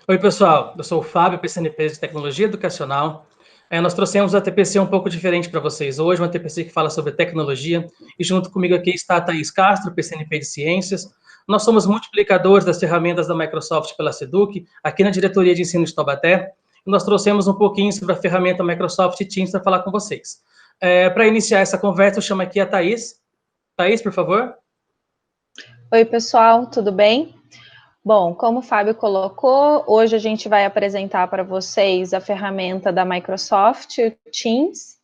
Oi, pessoal. Eu sou o Fábio, PCNP de Tecnologia Educacional. Nós trouxemos a TPC um pouco diferente para vocês hoje, uma TPC que fala sobre tecnologia. E junto comigo aqui está a Thaís Castro, PCNP de Ciências. Nós somos multiplicadores das ferramentas da Microsoft pela SEDUC, aqui na Diretoria de Ensino de Taubaté. E nós trouxemos um pouquinho sobre a ferramenta Microsoft Teams para falar com vocês. Para iniciar essa conversa, eu chamo aqui a Thaís. Thaís, por favor. Oi, pessoal, tudo bem? Bom, como o Fábio colocou, hoje a gente vai apresentar para vocês a ferramenta da Microsoft, o Teams,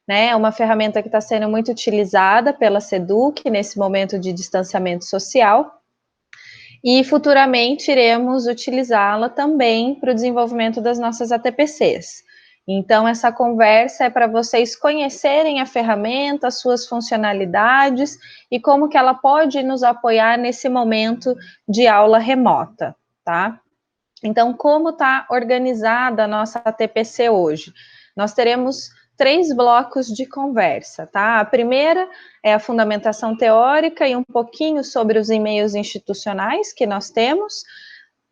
né? É uma ferramenta que está sendo muito utilizada pela SEDUC nesse momento de distanciamento social. E futuramente iremos utilizá-la também para o desenvolvimento das nossas ATPCs. Então, essa conversa é para vocês conhecerem a ferramenta, as suas funcionalidades e como que ela pode nos apoiar nesse momento de aula remota, tá? Então, como está organizada a nossa ATPC hoje? Nós teremos 3 blocos de conversa, tá? A primeira é a fundamentação teórica e um pouquinho sobre os e-mails institucionais que nós temos.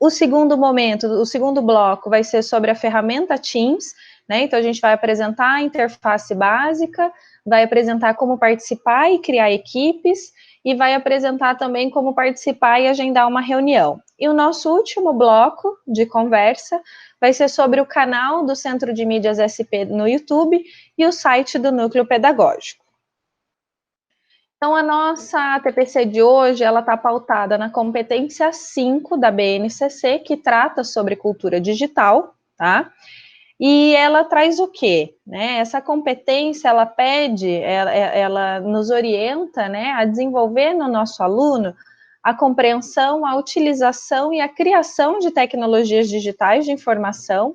O segundo bloco vai ser sobre a ferramenta Teams, né? Então, a gente vai apresentar a interface básica, vai apresentar como participar e criar equipes, e vai apresentar também como participar e agendar uma reunião. E o nosso último bloco de conversa vai ser sobre o canal do Centro de Mídias SP no YouTube e o site do Núcleo Pedagógico. Então, a nossa TPC de hoje, ela está pautada na competência 5 da BNCC, que trata sobre cultura digital, tá? E ela traz o quê? Né? Essa competência, ela pede, ela nos orienta, né, a desenvolver no nosso aluno a compreensão, a utilização e a criação de tecnologias digitais de informação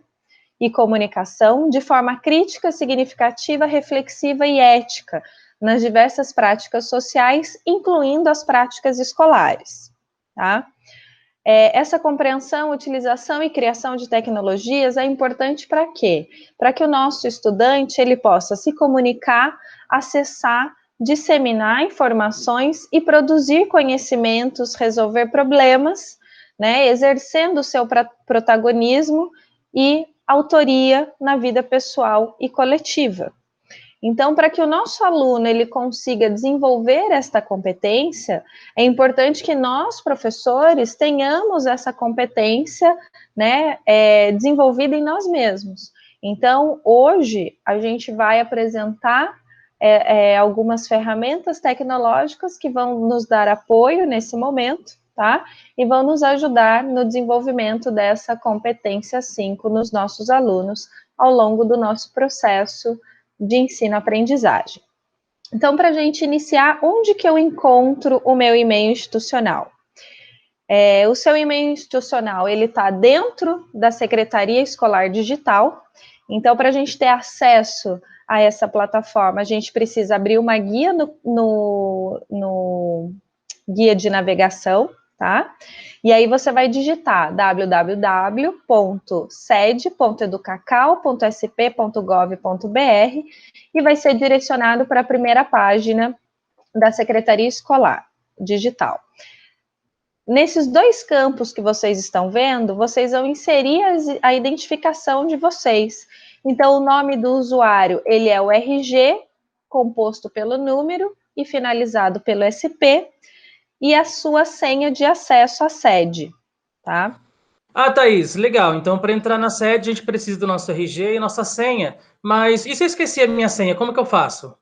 e comunicação de forma crítica, significativa, reflexiva e ética nas diversas práticas sociais, incluindo as práticas escolares, tá? Essa compreensão, utilização e criação de tecnologias é importante para quê? Para que o nosso estudante ele possa se comunicar, acessar, disseminar informações e produzir conhecimentos, resolver problemas, né, exercendo o seu protagonismo e autoria na vida pessoal e coletiva. Então, para que o nosso aluno ele consiga desenvolver esta competência, é importante que nós, professores, tenhamos essa competência, né, desenvolvida em nós mesmos. Então, hoje, a gente vai apresentar algumas ferramentas tecnológicas que vão nos dar apoio nesse momento, tá? E vão nos ajudar no desenvolvimento dessa competência 5 nos nossos alunos ao longo do nosso processo de ensino-aprendizagem. Então, para a gente iniciar, onde que eu encontro o meu e-mail institucional? O seu e-mail institucional, ele está dentro da Secretaria Escolar Digital. Então, para a gente ter acesso a essa plataforma, a gente precisa abrir uma guia no guia de navegação, tá? E aí você vai digitar www.sed.educacau.sp.gov.br e vai ser direcionado para a primeira página da Secretaria Escolar Digital. Nesses 2 campos que vocês estão vendo, vocês vão inserir a identificação de vocês. Então, o nome do usuário, ele é o RG, composto pelo número e finalizado pelo SP, e a sua senha de acesso à sede, tá? Ah, Thaís, legal. Então, para entrar na sede, a gente precisa do nosso RG e nossa senha. Mas e se eu esquecer a minha senha, como que eu faço?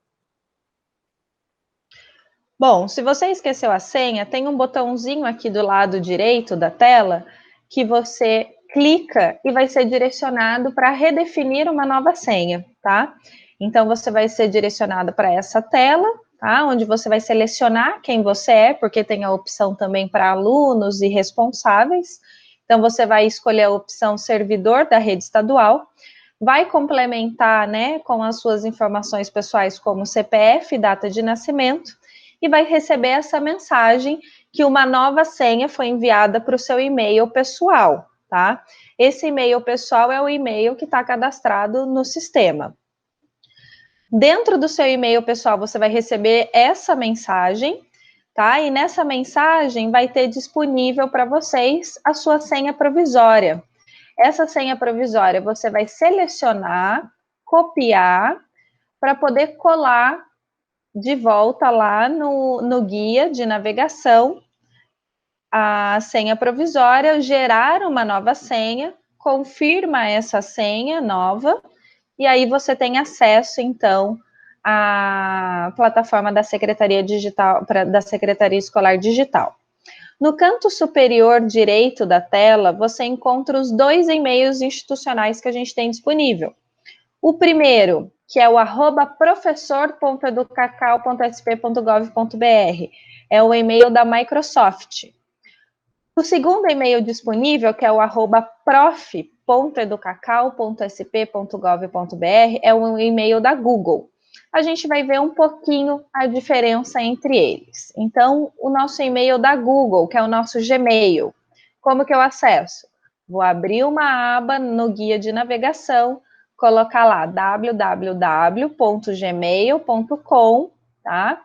Bom, se você esqueceu a senha, tem um botãozinho aqui do lado direito da tela que você clica e vai ser direcionado para redefinir uma nova senha, tá? Então, você vai ser direcionado para essa tela, tá? Onde você vai selecionar quem você é, porque tem a opção também para alunos e responsáveis. Então, você vai escolher a opção servidor da rede estadual, vai complementar, né, com as suas informações pessoais como CPF, data de nascimento, e vai receber essa mensagem que uma nova senha foi enviada para o seu e-mail pessoal, tá? Esse e-mail pessoal é o e-mail que está cadastrado no sistema. Dentro do seu e-mail pessoal, você vai receber essa mensagem, tá? E nessa mensagem vai ter disponível para vocês a sua senha provisória. Essa senha provisória você vai selecionar, copiar, para poder colar de volta lá no guia de navegação a senha provisória, gerar uma nova senha, confirma essa senha nova, e aí você tem acesso, então, à plataforma da Secretaria Digital, da Secretaria Escolar Digital. No canto superior direito da tela, você encontra os 2 e-mails institucionais que a gente tem disponível. O primeiro, que é o @professor.educacau.sp.gov.br, é o e-mail da Microsoft. O segundo e-mail disponível, que é o @prof.educacau.sp.gov.br, é um e-mail da Google. A gente vai ver um pouquinho a diferença entre eles. Então, o nosso e-mail da Google, que é o nosso Gmail, como que eu acesso? Vou abrir uma aba no guia de navegação, colocar lá www.gmail.com, tá?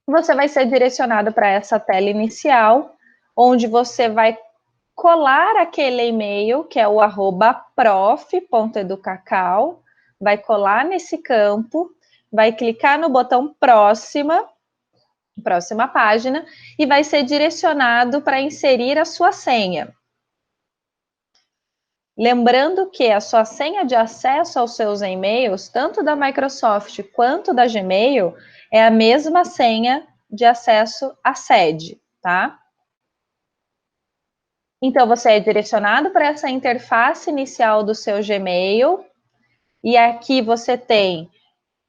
Você vai ser direcionado para essa tela inicial, onde você vai colar aquele e-mail, que é o @prof.educacau, vai colar nesse campo, vai clicar no botão próxima página, e vai ser direcionado para inserir a sua senha. Lembrando que a sua senha de acesso aos seus e-mails, tanto da Microsoft quanto da Gmail, é a mesma senha de acesso à sede, tá? Então, você é direcionado para essa interface inicial do seu Gmail, e aqui você tem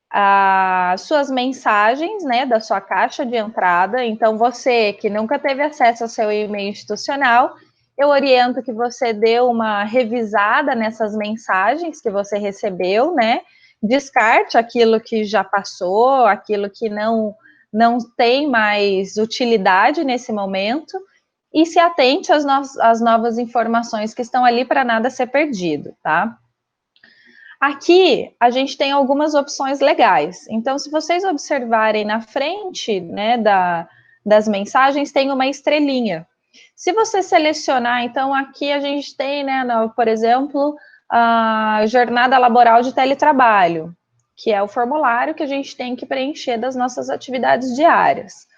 as suas mensagens, né, da sua caixa de entrada. Então, você que nunca teve acesso ao seu e-mail institucional, eu oriento que você dê uma revisada nessas mensagens que você recebeu, né? Descarte aquilo que já passou, aquilo que não tem mais utilidade nesse momento, e se atente às novas informações que estão ali para nada ser perdido, tá? Aqui, a gente tem algumas opções legais. Então, se vocês observarem na frente, né, das mensagens, tem uma estrelinha. Se você selecionar, então, aqui a gente tem, né, por exemplo, a jornada laboral de teletrabalho, que é o formulário que a gente tem que preencher das nossas atividades diárias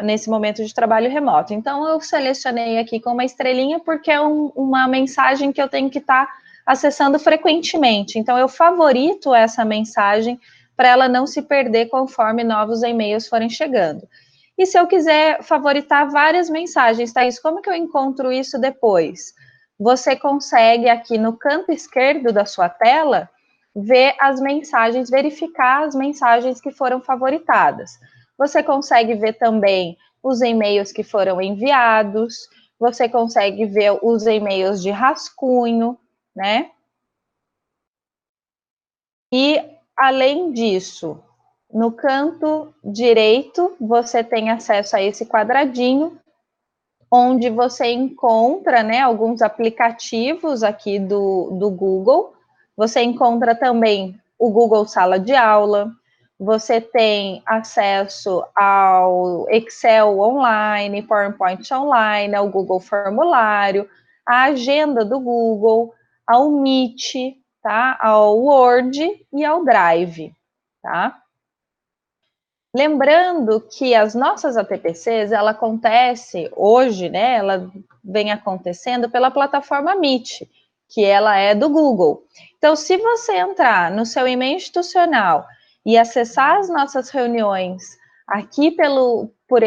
nesse momento de trabalho remoto. Então, eu selecionei aqui com uma estrelinha porque é uma mensagem que eu tenho que estar acessando frequentemente. Então, eu favorito essa mensagem para ela não se perder conforme novos e-mails forem chegando. E se eu quiser favoritar várias mensagens, Thaís, como que eu encontro isso depois? Você consegue aqui no canto esquerdo da sua tela ver as mensagens, verificar as mensagens que foram favoritadas. Você consegue ver também os e-mails que foram enviados, você consegue ver os e-mails de rascunho, né? E, além disso, no canto direito, você tem acesso a esse quadradinho, onde você encontra, né, alguns aplicativos aqui do Google. Você encontra também o Google Sala de Aula, você tem acesso ao Excel online, PowerPoint online, ao Google Formulário, à agenda do Google, ao Meet, tá? Ao Word e ao Drive, tá? Lembrando que as nossas ATPCs, ela acontece hoje, né? Ela vem acontecendo pela plataforma Meet, que ela é do Google. Então, se você entrar no seu e-mail institucional e acessar as nossas reuniões aqui por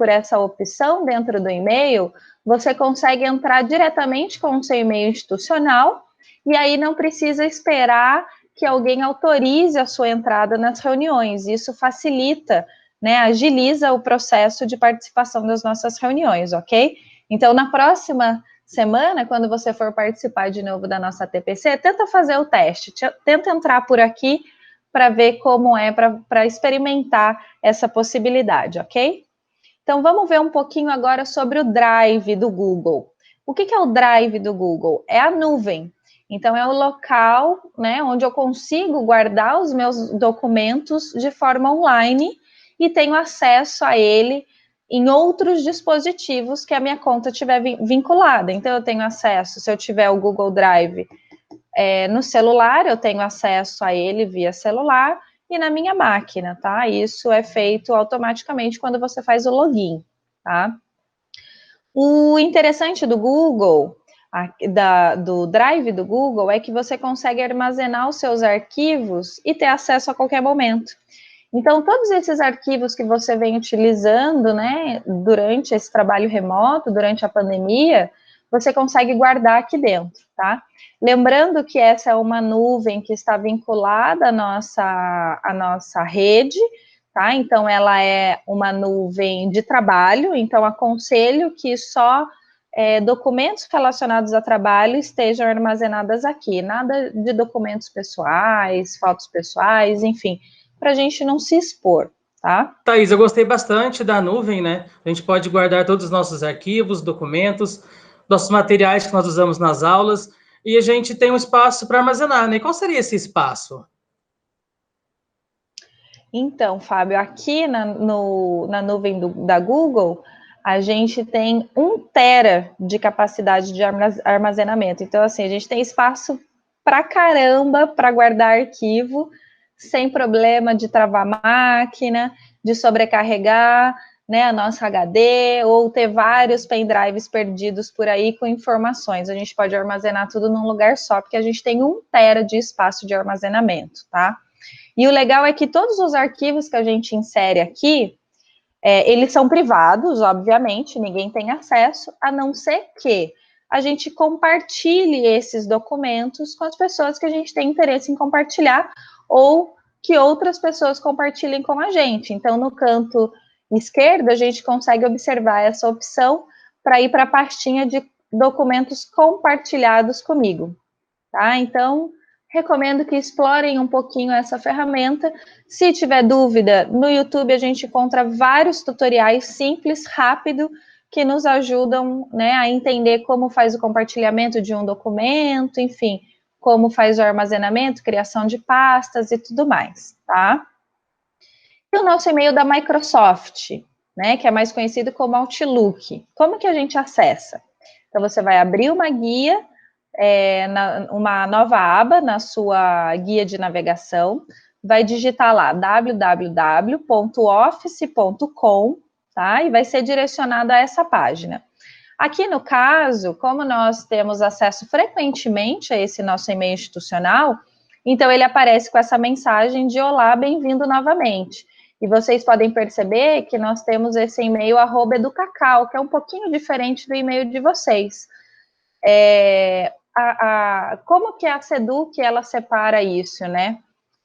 essa opção dentro do e-mail, você consegue entrar diretamente com o seu e-mail institucional e aí não precisa esperar que alguém autorize a sua entrada nas reuniões. Isso facilita, né, agiliza o processo de participação das nossas reuniões, ok? Então, na próxima semana, quando você for participar de novo da nossa TPC, tenta fazer o teste, tenta entrar por aqui para ver como é, para experimentar essa possibilidade, ok? Então, vamos ver um pouquinho agora sobre o Drive do Google. O que é o Drive do Google? É a nuvem. Então, é o local, né, onde eu consigo guardar os meus documentos de forma online e tenho acesso a ele em outros dispositivos que a minha conta tiver vinculada. Então, eu tenho acesso, se eu tiver o Google Drive no celular, eu tenho acesso a ele via celular e na minha máquina, tá? Isso é feito automaticamente quando você faz o login, tá? O interessante do Google, do Drive do Google, é que você consegue armazenar os seus arquivos e ter acesso a qualquer momento. Então, todos esses arquivos que você vem utilizando, né, durante esse trabalho remoto, durante a pandemia, você consegue guardar aqui dentro, tá? Lembrando que essa é uma nuvem que está vinculada à nossa rede, tá? Então, ela é uma nuvem de trabalho, então aconselho que só documentos relacionados a trabalho estejam armazenados aqui, nada de documentos pessoais, fotos pessoais, enfim, para a gente não se expor, tá? Thaís, eu gostei bastante da nuvem, né? A gente pode guardar todos os nossos arquivos, documentos, nossos materiais que nós usamos nas aulas, e a gente tem um espaço para armazenar, né? E qual seria esse espaço? Então, Fábio, aqui na nuvem da Google, a gente tem 1 tera de capacidade de armazenamento. Então, assim, a gente tem espaço pra caramba para guardar arquivo, sem problema de travar máquina, de sobrecarregar, né, a nossa HD, ou ter vários pendrives perdidos por aí com informações. A gente pode armazenar tudo num lugar só, porque a gente tem 1 tera de espaço de armazenamento, tá? E o legal é que todos os arquivos que a gente insere aqui, eles são privados, obviamente, ninguém tem acesso, a não ser que a gente compartilhe esses documentos com as pessoas que a gente tem interesse em compartilhar, ou que outras pessoas compartilhem com a gente. Então, no canto esquerdo, a gente consegue observar essa opção para ir para a pastinha de documentos compartilhados comigo, tá? Então, recomendo que explorem um pouquinho essa ferramenta. Se tiver dúvida, no YouTube a gente encontra vários tutoriais simples, rápido, que nos ajudam, né, a entender como faz o compartilhamento de um documento, enfim, como faz o armazenamento, criação de pastas e tudo mais, tá? E o nosso e-mail da Microsoft, né, que é mais conhecido como Outlook. Como que a gente acessa? Então, você vai abrir uma guia, uma nova aba na sua guia de navegação, vai digitar lá www.office.com, tá? E vai ser direcionado a essa página. Aqui no caso, como nós temos acesso frequentemente a esse nosso e-mail institucional, então ele aparece com essa mensagem de olá, bem-vindo novamente. E vocês podem perceber que nós temos esse e-mail @educacau, que é um pouquinho diferente do e-mail de vocês. Como que a Seduc, ela separa isso, né?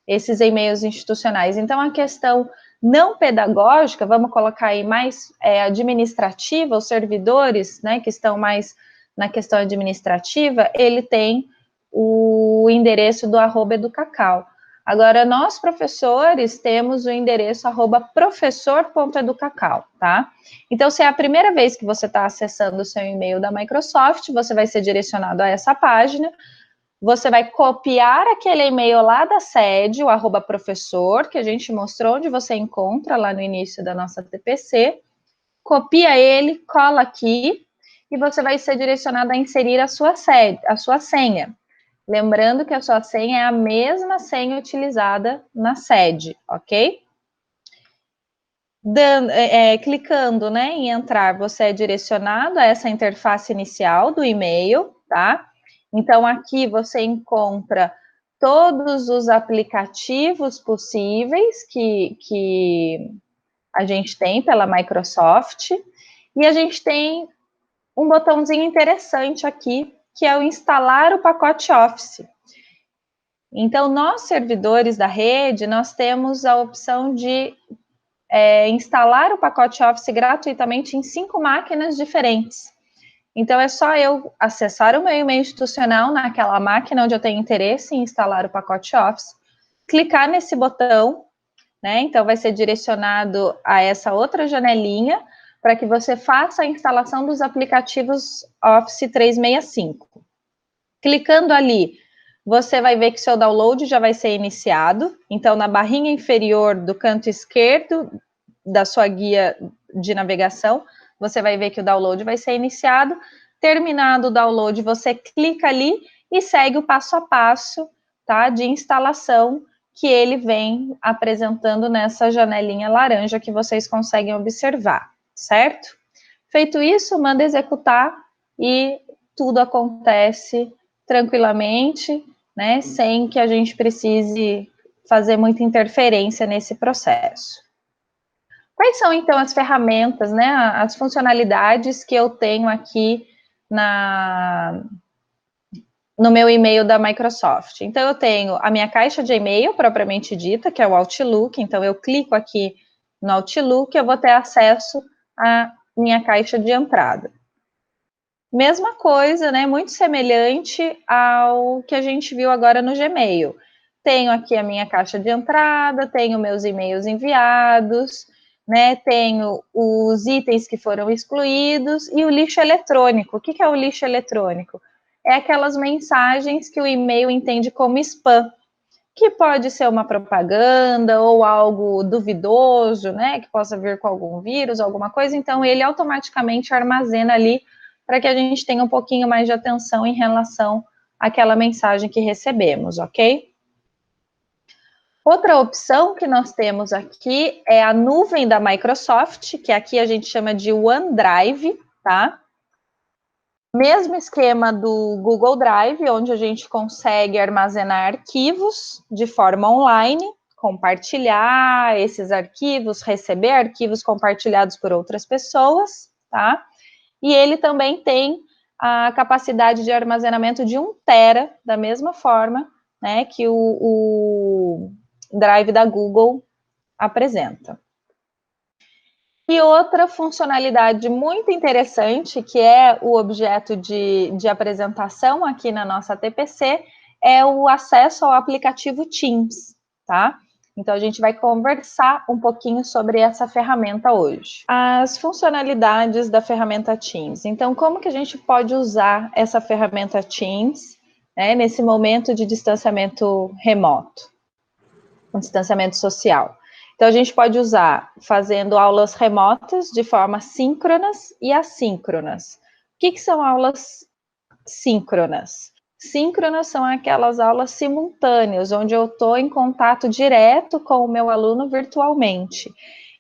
Esses e-mails institucionais. Então, a questão não pedagógica, vamos colocar aí mais administrativa, os servidores, né, que estão mais na questão administrativa, ele tem o endereço do @educacau. Agora, nós, professores, temos o endereço @professor.educacau, tá? Então, se é a primeira vez que você está acessando o seu e-mail da Microsoft, você vai ser direcionado a essa página, você vai copiar aquele e-mail lá da sede, o @professor, que a gente mostrou onde você encontra lá no início da nossa TPC, copia ele, cola aqui, e você vai ser direcionado a inserir a sua senha. Lembrando que a sua senha é a mesma senha utilizada na sede, ok? Clicando, né, em entrar, você é direcionado a essa interface inicial do e-mail, tá? Então, aqui você encontra todos os aplicativos possíveis que a gente tem pela Microsoft, e a gente tem um botãozinho interessante aqui, que é o instalar o pacote Office. Então, nós, servidores da rede, nós temos a opção de instalar o pacote Office gratuitamente em 5 máquinas diferentes. Então, é só eu acessar o meu e-mail institucional naquela máquina onde eu tenho interesse em instalar o pacote Office, clicar nesse botão, né? Então, vai ser direcionado a essa outra janelinha para que você faça a instalação dos aplicativos Office 365. Clicando ali, você vai ver que seu download já vai ser iniciado. Então, na barrinha inferior do canto esquerdo da sua guia de navegação, você vai ver que o download vai ser iniciado. Terminado o download, você clica ali e segue o passo a passo, tá, de instalação que ele vem apresentando nessa janelinha laranja que vocês conseguem observar, certo? Feito isso, manda executar e tudo acontece tranquilamente, né, sem que a gente precise fazer muita interferência nesse processo. Quais são, então, as ferramentas, né, as funcionalidades que eu tenho aqui no meu e-mail da Microsoft? Então, eu tenho a minha caixa de e-mail propriamente dita, que é o Outlook. Então, eu clico aqui no Outlook, eu vou ter acesso à minha caixa de entrada. Mesma coisa, né? Muito semelhante ao que a gente viu agora no Gmail. Tenho aqui a minha caixa de entrada, tenho meus e-mails enviados, né? Tenho os itens que foram excluídos e o lixo eletrônico. O que é o lixo eletrônico? É aquelas mensagens que o e-mail entende como spam, que pode ser uma propaganda ou algo duvidoso, né? Que possa vir com algum vírus, alguma coisa. Então, ele automaticamente armazena ali para que a gente tenha um pouquinho mais de atenção em relação àquela mensagem que recebemos, ok? Outra opção que nós temos aqui é a nuvem da Microsoft, que aqui a gente chama de OneDrive, tá? Mesmo esquema do Google Drive, onde a gente consegue armazenar arquivos de forma online, compartilhar esses arquivos, receber arquivos compartilhados por outras pessoas, tá? E ele também tem a capacidade de armazenamento de 1 tera, da mesma forma, né, que o Drive da Google apresenta. E outra funcionalidade muito interessante, que é o objeto de apresentação aqui na nossa TPC, é o acesso ao aplicativo Teams, tá? Então, a gente vai conversar um pouquinho sobre essa ferramenta hoje. As funcionalidades da ferramenta Teams. Então, como que a gente pode usar essa ferramenta Teams, né, nesse momento de distanciamento remoto, um distanciamento social? Então, a gente pode usar fazendo aulas remotas de forma síncronas e assíncronas. O que são aulas síncronas? Síncronas são aquelas aulas simultâneas, onde eu estou em contato direto com o meu aluno virtualmente.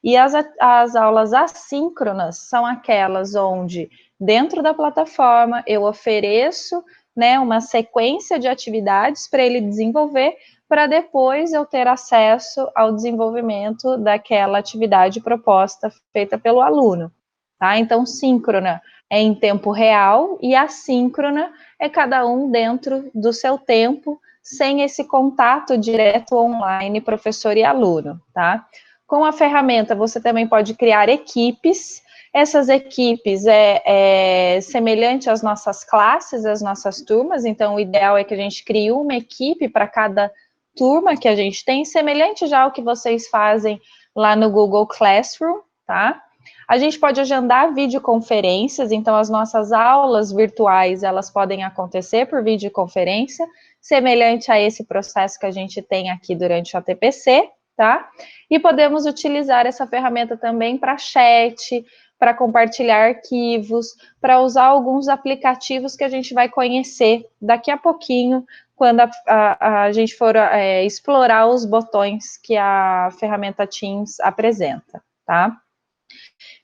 E as aulas assíncronas são aquelas onde, dentro da plataforma, eu ofereço, né, uma sequência de atividades para ele desenvolver, para depois eu ter acesso ao desenvolvimento daquela atividade proposta, feita pelo aluno, tá? Então, síncrona é em tempo real e assíncrona é cada um dentro do seu tempo, sem esse contato direto online, professor e aluno, tá? Com a ferramenta, você também pode criar equipes. Essas equipes é semelhante às nossas classes, às nossas turmas, então o ideal é que a gente crie uma equipe para cada turma que a gente tem, semelhante já ao que vocês fazem lá no Google Classroom, tá? A gente pode agendar videoconferências, então as nossas aulas virtuais, elas podem acontecer por videoconferência, semelhante a esse processo que a gente tem aqui durante a TPC, tá? E podemos utilizar essa ferramenta também para chat, para compartilhar arquivos, para usar alguns aplicativos que a gente vai conhecer daqui a pouquinho, quando a gente for explorar os botões que a ferramenta Teams apresenta, tá?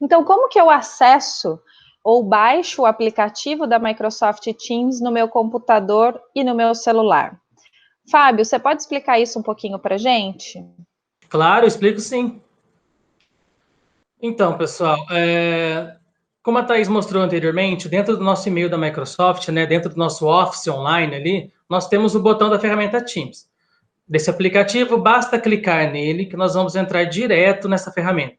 Então, como que eu acesso ou baixo o aplicativo da Microsoft Teams no meu computador e no meu celular? Fábio, você pode explicar isso um pouquinho para a gente? Claro, eu explico sim. Então, pessoal, como a Thaís mostrou anteriormente, dentro do nosso e-mail da Microsoft, né, dentro do nosso Office online ali, nós temos o botão da ferramenta Teams. Desse aplicativo, basta clicar nele que nós vamos entrar direto nessa ferramenta.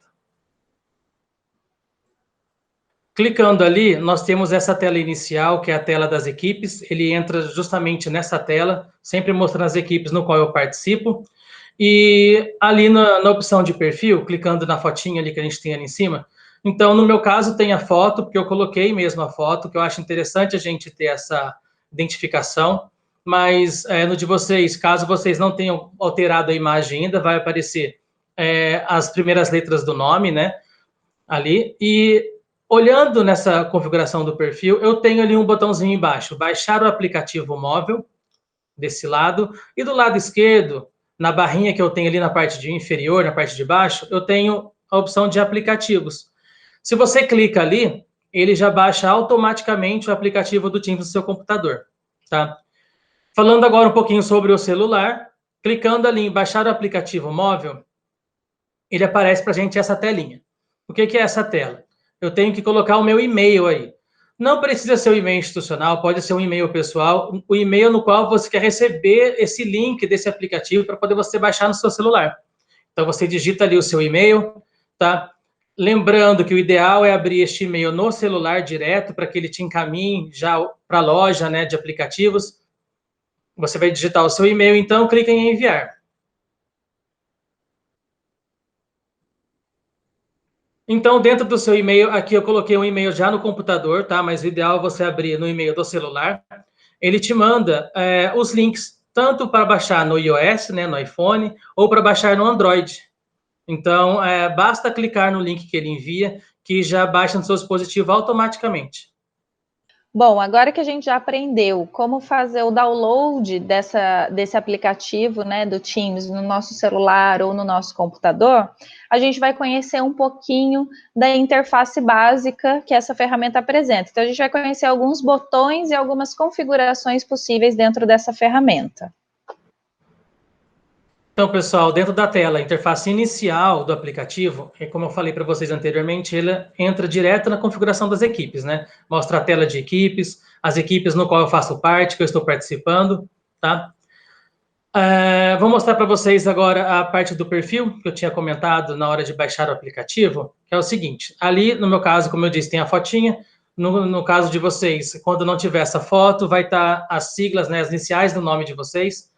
Clicando ali, nós temos essa tela inicial, que é a tela das equipes. Ele entra justamente nessa tela, sempre mostrando as equipes no qual eu participo. E ali na opção de perfil, clicando na fotinha ali que a gente tem ali em cima, então, no meu caso, tem a foto, porque eu coloquei mesmo a foto, que eu acho interessante a gente ter essa identificação, mas no de vocês, caso vocês não tenham alterado a imagem ainda, vai aparecer as primeiras letras do nome, né? ali, e olhando nessa configuração do perfil, eu tenho ali um botãozinho embaixo, baixar o aplicativo móvel, desse lado, e do lado esquerdo, na barrinha que eu tenho ali na parte de inferior, na parte de baixo, eu tenho a opção de aplicativos. Se você clica ali, ele já baixa automaticamente o aplicativo do Teams no seu computador, tá? Falando agora um pouquinho sobre o celular, clicando ali em baixar o aplicativo móvel, ele aparece para a gente essa telinha. O que é essa tela? Eu tenho que colocar o meu e-mail aí. Não precisa ser um e-mail institucional, pode ser um e-mail pessoal, o e-mail no qual você quer receber esse link desse aplicativo para poder você baixar no seu celular. Então, você digita ali o seu e-mail, tá? Lembrando que o ideal é abrir este e-mail no celular direto, para que ele te encaminhe já para a loja, né, de aplicativos. Você vai digitar o seu e-mail, então clica em enviar. Então, dentro do seu e-mail, aqui eu coloquei um e-mail já no computador, tá? Mas o ideal é você abrir no e-mail do celular. Ele te manda os links, tanto para baixar no iOS, né, no iPhone, ou para baixar no Android. Então, basta clicar no link que ele envia, que já baixa no seu dispositivo automaticamente. Bom, agora que a gente já aprendeu como fazer o download desse aplicativo, né, do Teams no nosso celular ou no nosso computador, a gente vai conhecer um pouquinho da interface básica que essa ferramenta apresenta. Então, a gente vai conhecer alguns botões e algumas configurações possíveis dentro dessa ferramenta. Então, pessoal, dentro da tela, a interface inicial do aplicativo, como eu falei para vocês anteriormente, ela entra direto na configuração das equipes, né? Mostra a tela de equipes, as equipes no qual eu faço parte, que eu estou participando, tá? Vou mostrar para vocês agora a parte do perfil, que eu tinha comentado na hora de baixar o aplicativo, que é o seguinte, ali, no meu caso, como eu disse, tem a fotinha, no caso de vocês, quando não tiver essa foto, vai estar as siglas, né, as iniciais do nome de vocês.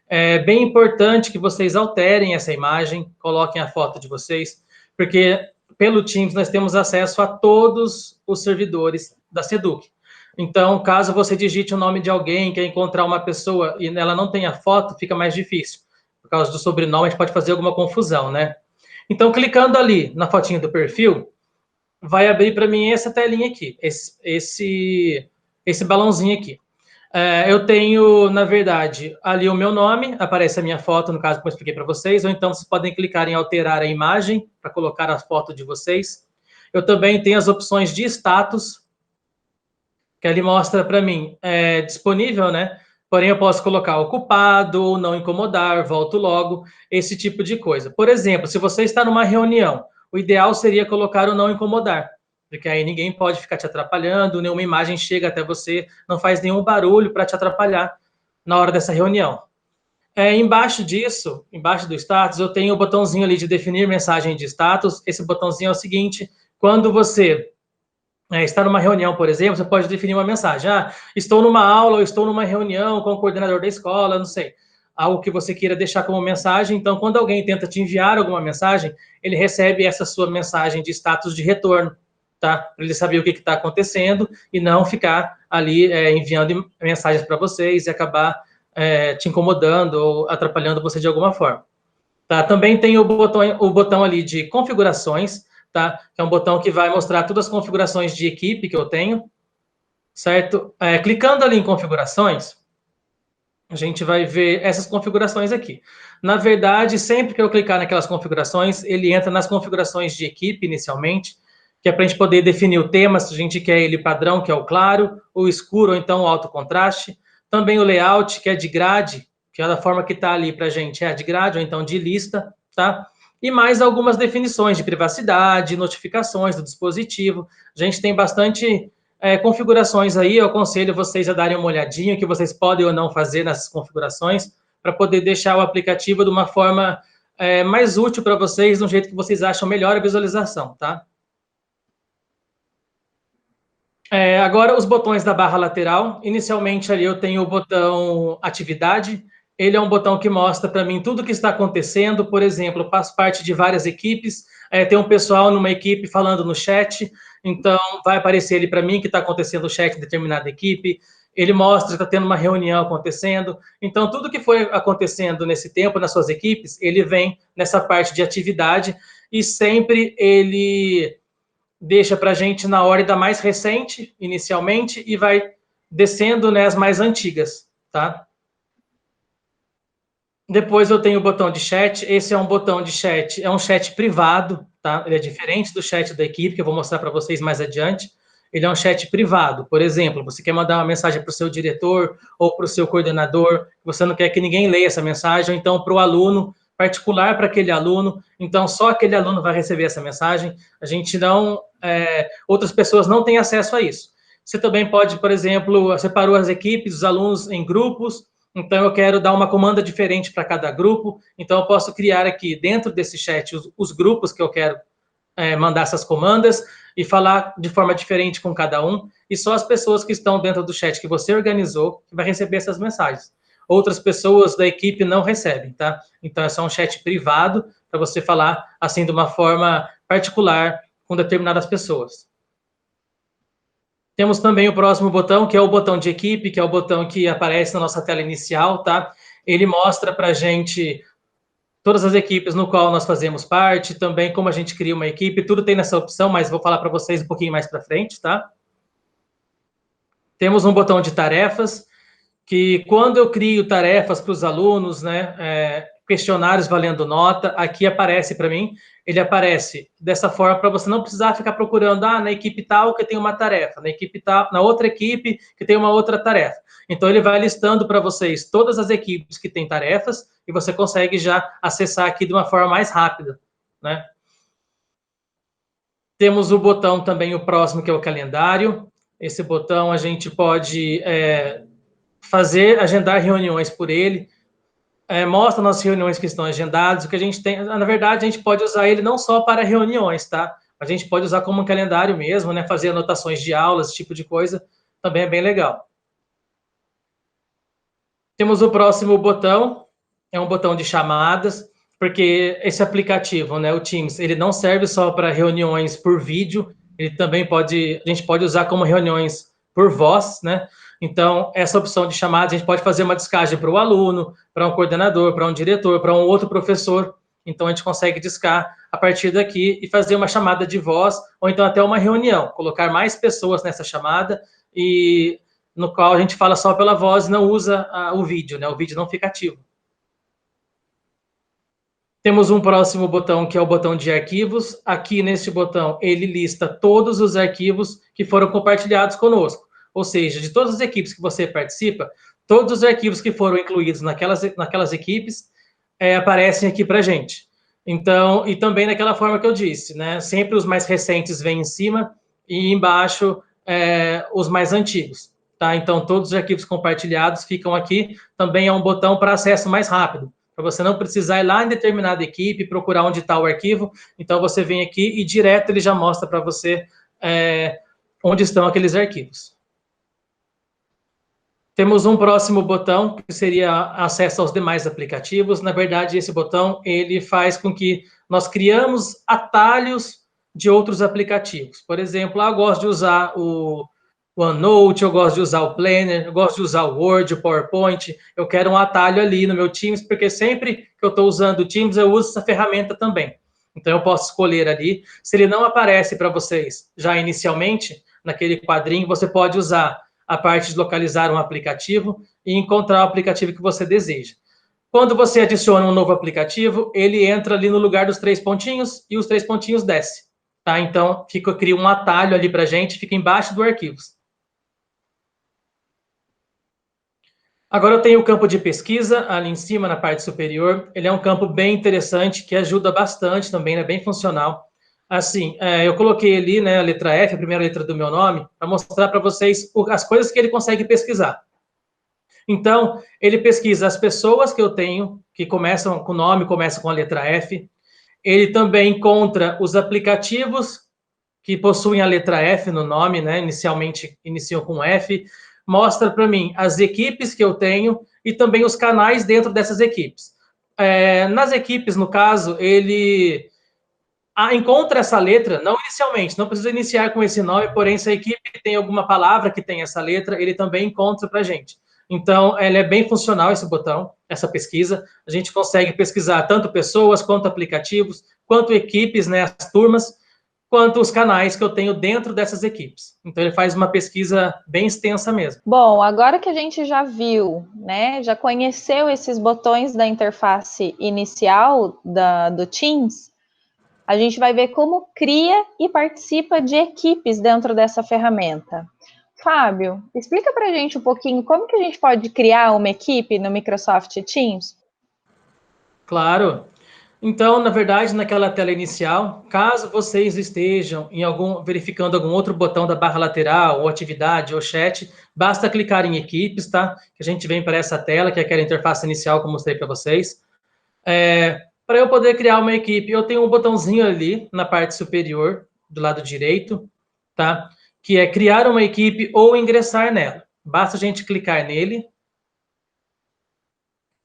É bem importante que vocês alterem essa imagem, coloquem a foto de vocês, porque pelo Teams nós temos acesso a todos os servidores da Seduc. Então, caso você digite o nome de alguém, quer encontrar uma pessoa e ela não tenha foto, fica mais difícil. Por causa do sobrenome, a gente pode fazer alguma confusão, né? Então, clicando ali na fotinha do perfil, vai abrir para mim essa telinha aqui, esse balãozinho aqui. Eu tenho, na verdade, ali o meu nome, aparece a minha foto, no caso, como eu expliquei para vocês, ou então vocês podem clicar em alterar a imagem para colocar a foto de vocês. Eu também tenho as opções de status, que ele mostra para mim disponível, né? Porém, eu posso colocar ocupado ou não incomodar, volto logo, esse tipo de coisa. Por exemplo, se você está numa reunião, o ideal seria colocar o não incomodar, porque aí ninguém pode ficar te atrapalhando, nenhuma imagem chega até você, não faz nenhum barulho para te atrapalhar na hora dessa reunião. Embaixo disso, embaixo do status, eu tenho o botãozinho ali de definir mensagem de status. Esse botãozinho é o seguinte, quando você está numa reunião, por exemplo, você pode definir uma mensagem. Estou numa aula ou estou numa reunião com o coordenador da escola, não sei. Algo que você queira deixar como mensagem. Então, quando alguém tenta te enviar alguma mensagem, ele recebe essa sua mensagem de status de retorno, tá? Para ele saber o que está acontecendo e não ficar ali enviando mensagens para vocês e acabar te incomodando ou atrapalhando você de alguma forma. Tá? Também tem o botão ali de configurações, tá? Que é um botão que vai mostrar todas as configurações de equipe que eu tenho, certo? Clicando ali em configurações, a gente vai ver essas configurações aqui. Na verdade, sempre que eu clicar naquelas configurações, ele entra nas configurações de equipe inicialmente, que é para a gente poder definir o tema, se a gente quer ele padrão, que é o claro, o escuro, ou então o alto contraste. Também o layout, que é de grade, que é da forma que está ali para a gente, de grade ou então de lista, tá? E mais algumas definições de privacidade, notificações do dispositivo. A gente tem bastante configurações aí, eu aconselho vocês a darem uma olhadinha, o que vocês podem ou não fazer nessas configurações, para poder deixar o aplicativo de uma forma mais útil para vocês, do jeito que vocês acham melhor a visualização, tá? Agora, os botões da barra lateral. Inicialmente, ali eu tenho o botão atividade. Ele é um botão que mostra para mim tudo o que está acontecendo. Por exemplo, eu faço parte de várias equipes. Tem um pessoal numa equipe falando no chat. Então, vai aparecer ali para mim que está acontecendo o chat de determinada equipe. Ele mostra que está tendo uma reunião acontecendo. Então, tudo que foi acontecendo nesse tempo nas suas equipes, ele vem nessa parte de atividade. E sempre ele deixa para a gente na ordem da mais recente, inicialmente, e vai descendo, né, as mais antigas, tá? Depois eu tenho o botão de chat. Esse é um botão de chat, é um chat privado, tá? Ele é diferente do chat da equipe, que eu vou mostrar para vocês mais adiante. Ele é um chat privado. Por exemplo, você quer mandar uma mensagem para o seu diretor ou para o seu coordenador, você não quer que ninguém leia essa mensagem, ou então para o aluno, particular para aquele aluno, então só aquele aluno vai receber essa mensagem. A gente não, outras pessoas não têm acesso a isso. Você também pode, por exemplo, separou as equipes, os alunos em grupos, então eu quero dar uma comanda diferente para cada grupo, então eu posso criar aqui dentro desse chat os grupos que eu quero mandar essas comandas e falar de forma diferente com cada um, e só as pessoas que estão dentro do chat que você organizou que vai receber essas mensagens. Outras pessoas da equipe não recebem, tá? Então é só um chat privado para você falar assim de uma forma particular com determinadas pessoas. Temos também o próximo botão, que é o botão de equipe, que é o botão que aparece na nossa tela inicial, tá? Ele mostra para a gente todas as equipes no qual nós fazemos parte, também como a gente cria uma equipe, tudo tem nessa opção, mas vou falar para vocês um pouquinho mais para frente, tá? Temos um botão de tarefas, que quando eu crio tarefas para os alunos, né, questionários valendo nota, aqui aparece para mim, ele aparece dessa forma para você não precisar ficar procurando, na equipe tal que tem uma tarefa, na equipe tal, na outra equipe que tem uma outra tarefa. Então ele vai listando para vocês todas as equipes que têm tarefas e você consegue já acessar aqui de uma forma mais rápida, né? Temos o botão também, o próximo, que é o calendário. Esse botão a gente pode agendar reuniões por ele, mostra nas reuniões que estão agendadas, o que a gente tem, na verdade, a gente pode usar ele não só para reuniões, tá? A gente pode usar como um calendário mesmo, né? Fazer anotações de aulas, esse tipo de coisa, também é bem legal. Temos o próximo botão, é um botão de chamadas, porque esse aplicativo, né, o Teams, ele não serve só para reuniões por vídeo, ele também a gente pode usar como reuniões por voz, né? Então, essa opção de chamadas, a gente pode fazer uma descagem para o aluno, para um coordenador, para um diretor, para um outro professor. Então, a gente consegue discar a partir daqui e fazer uma chamada de voz, ou então até uma reunião, colocar mais pessoas nessa chamada e no qual a gente fala só pela voz e não usa o vídeo, né? O vídeo não fica ativo. Temos um próximo botão, que é o botão de arquivos. Aqui neste botão, ele lista todos os arquivos que foram compartilhados conosco. Ou seja, de todas as equipes que você participa, todos os arquivos que foram incluídos naquelas equipes aparecem aqui para a gente. Então, e também daquela forma que eu disse, né? Sempre os mais recentes vêm em cima e embaixo os mais antigos. Tá? Então, todos os arquivos compartilhados ficam aqui. Também é um botão para acesso mais rápido, para você não precisar ir lá em determinada equipe, procurar onde está o arquivo. Então, você vem aqui e direto ele já mostra para você onde estão aqueles arquivos. Temos um próximo botão, que seria acesso aos demais aplicativos. Na verdade, esse botão, ele faz com que nós criamos atalhos de outros aplicativos. Por exemplo, eu gosto de usar o OneNote, eu gosto de usar o Planner, eu gosto de usar o Word, o PowerPoint, eu quero um atalho ali no meu Teams, porque sempre que eu estou usando o Teams, eu uso essa ferramenta também. Então, eu posso escolher ali. Se ele não aparece para vocês já inicialmente, naquele quadrinho, você pode usar a parte de localizar um aplicativo e encontrar o aplicativo que você deseja. Quando você adiciona um novo aplicativo, ele entra ali no lugar dos 3 pontinhos e os 3 pontinhos desce. Tá? Então, cria um atalho ali para a gente, fica embaixo do arquivos. Agora eu tenho o campo de pesquisa ali em cima, na parte superior. Ele é um campo bem interessante, que ajuda bastante também, é bem funcional. Assim, eu coloquei ali, né, a letra F, a primeira letra do meu nome, para mostrar para vocês as coisas que ele consegue pesquisar. Então, ele pesquisa as pessoas que eu tenho, que começam com o nome, começam com a letra F. Ele também encontra os aplicativos que possuem a letra F no nome, né, inicialmente iniciam com F. Mostra para mim as equipes que eu tenho e também os canais dentro dessas equipes. Nas equipes, no caso, ele encontra essa letra, não inicialmente, não precisa iniciar com esse nome, porém, se a equipe tem alguma palavra que tem essa letra, ele também encontra para a gente. Então, ele é bem funcional, esse botão, essa pesquisa. A gente consegue pesquisar tanto pessoas, quanto aplicativos, quanto equipes, né, as turmas. quanto os canais que eu tenho dentro dessas equipes. Então, ele faz uma pesquisa bem extensa mesmo. Bom, agora que a gente já viu, né, já conheceu esses botões da interface inicial do Teams, a gente vai ver como cria e participa de equipes dentro dessa ferramenta. Fábio, explica para a gente um pouquinho como que a gente pode criar uma equipe no Microsoft Teams? Claro. Então, na verdade, naquela tela inicial, caso vocês estejam verificando algum outro botão da barra lateral, ou atividade, ou chat, basta clicar em equipes, tá? Que a gente vem para essa tela, que é aquela interface inicial que eu mostrei para vocês. Para eu poder criar uma equipe, eu tenho um botãozinho ali na parte superior, do lado direito, tá? Que é criar uma equipe ou ingressar nela. Basta a gente clicar nele.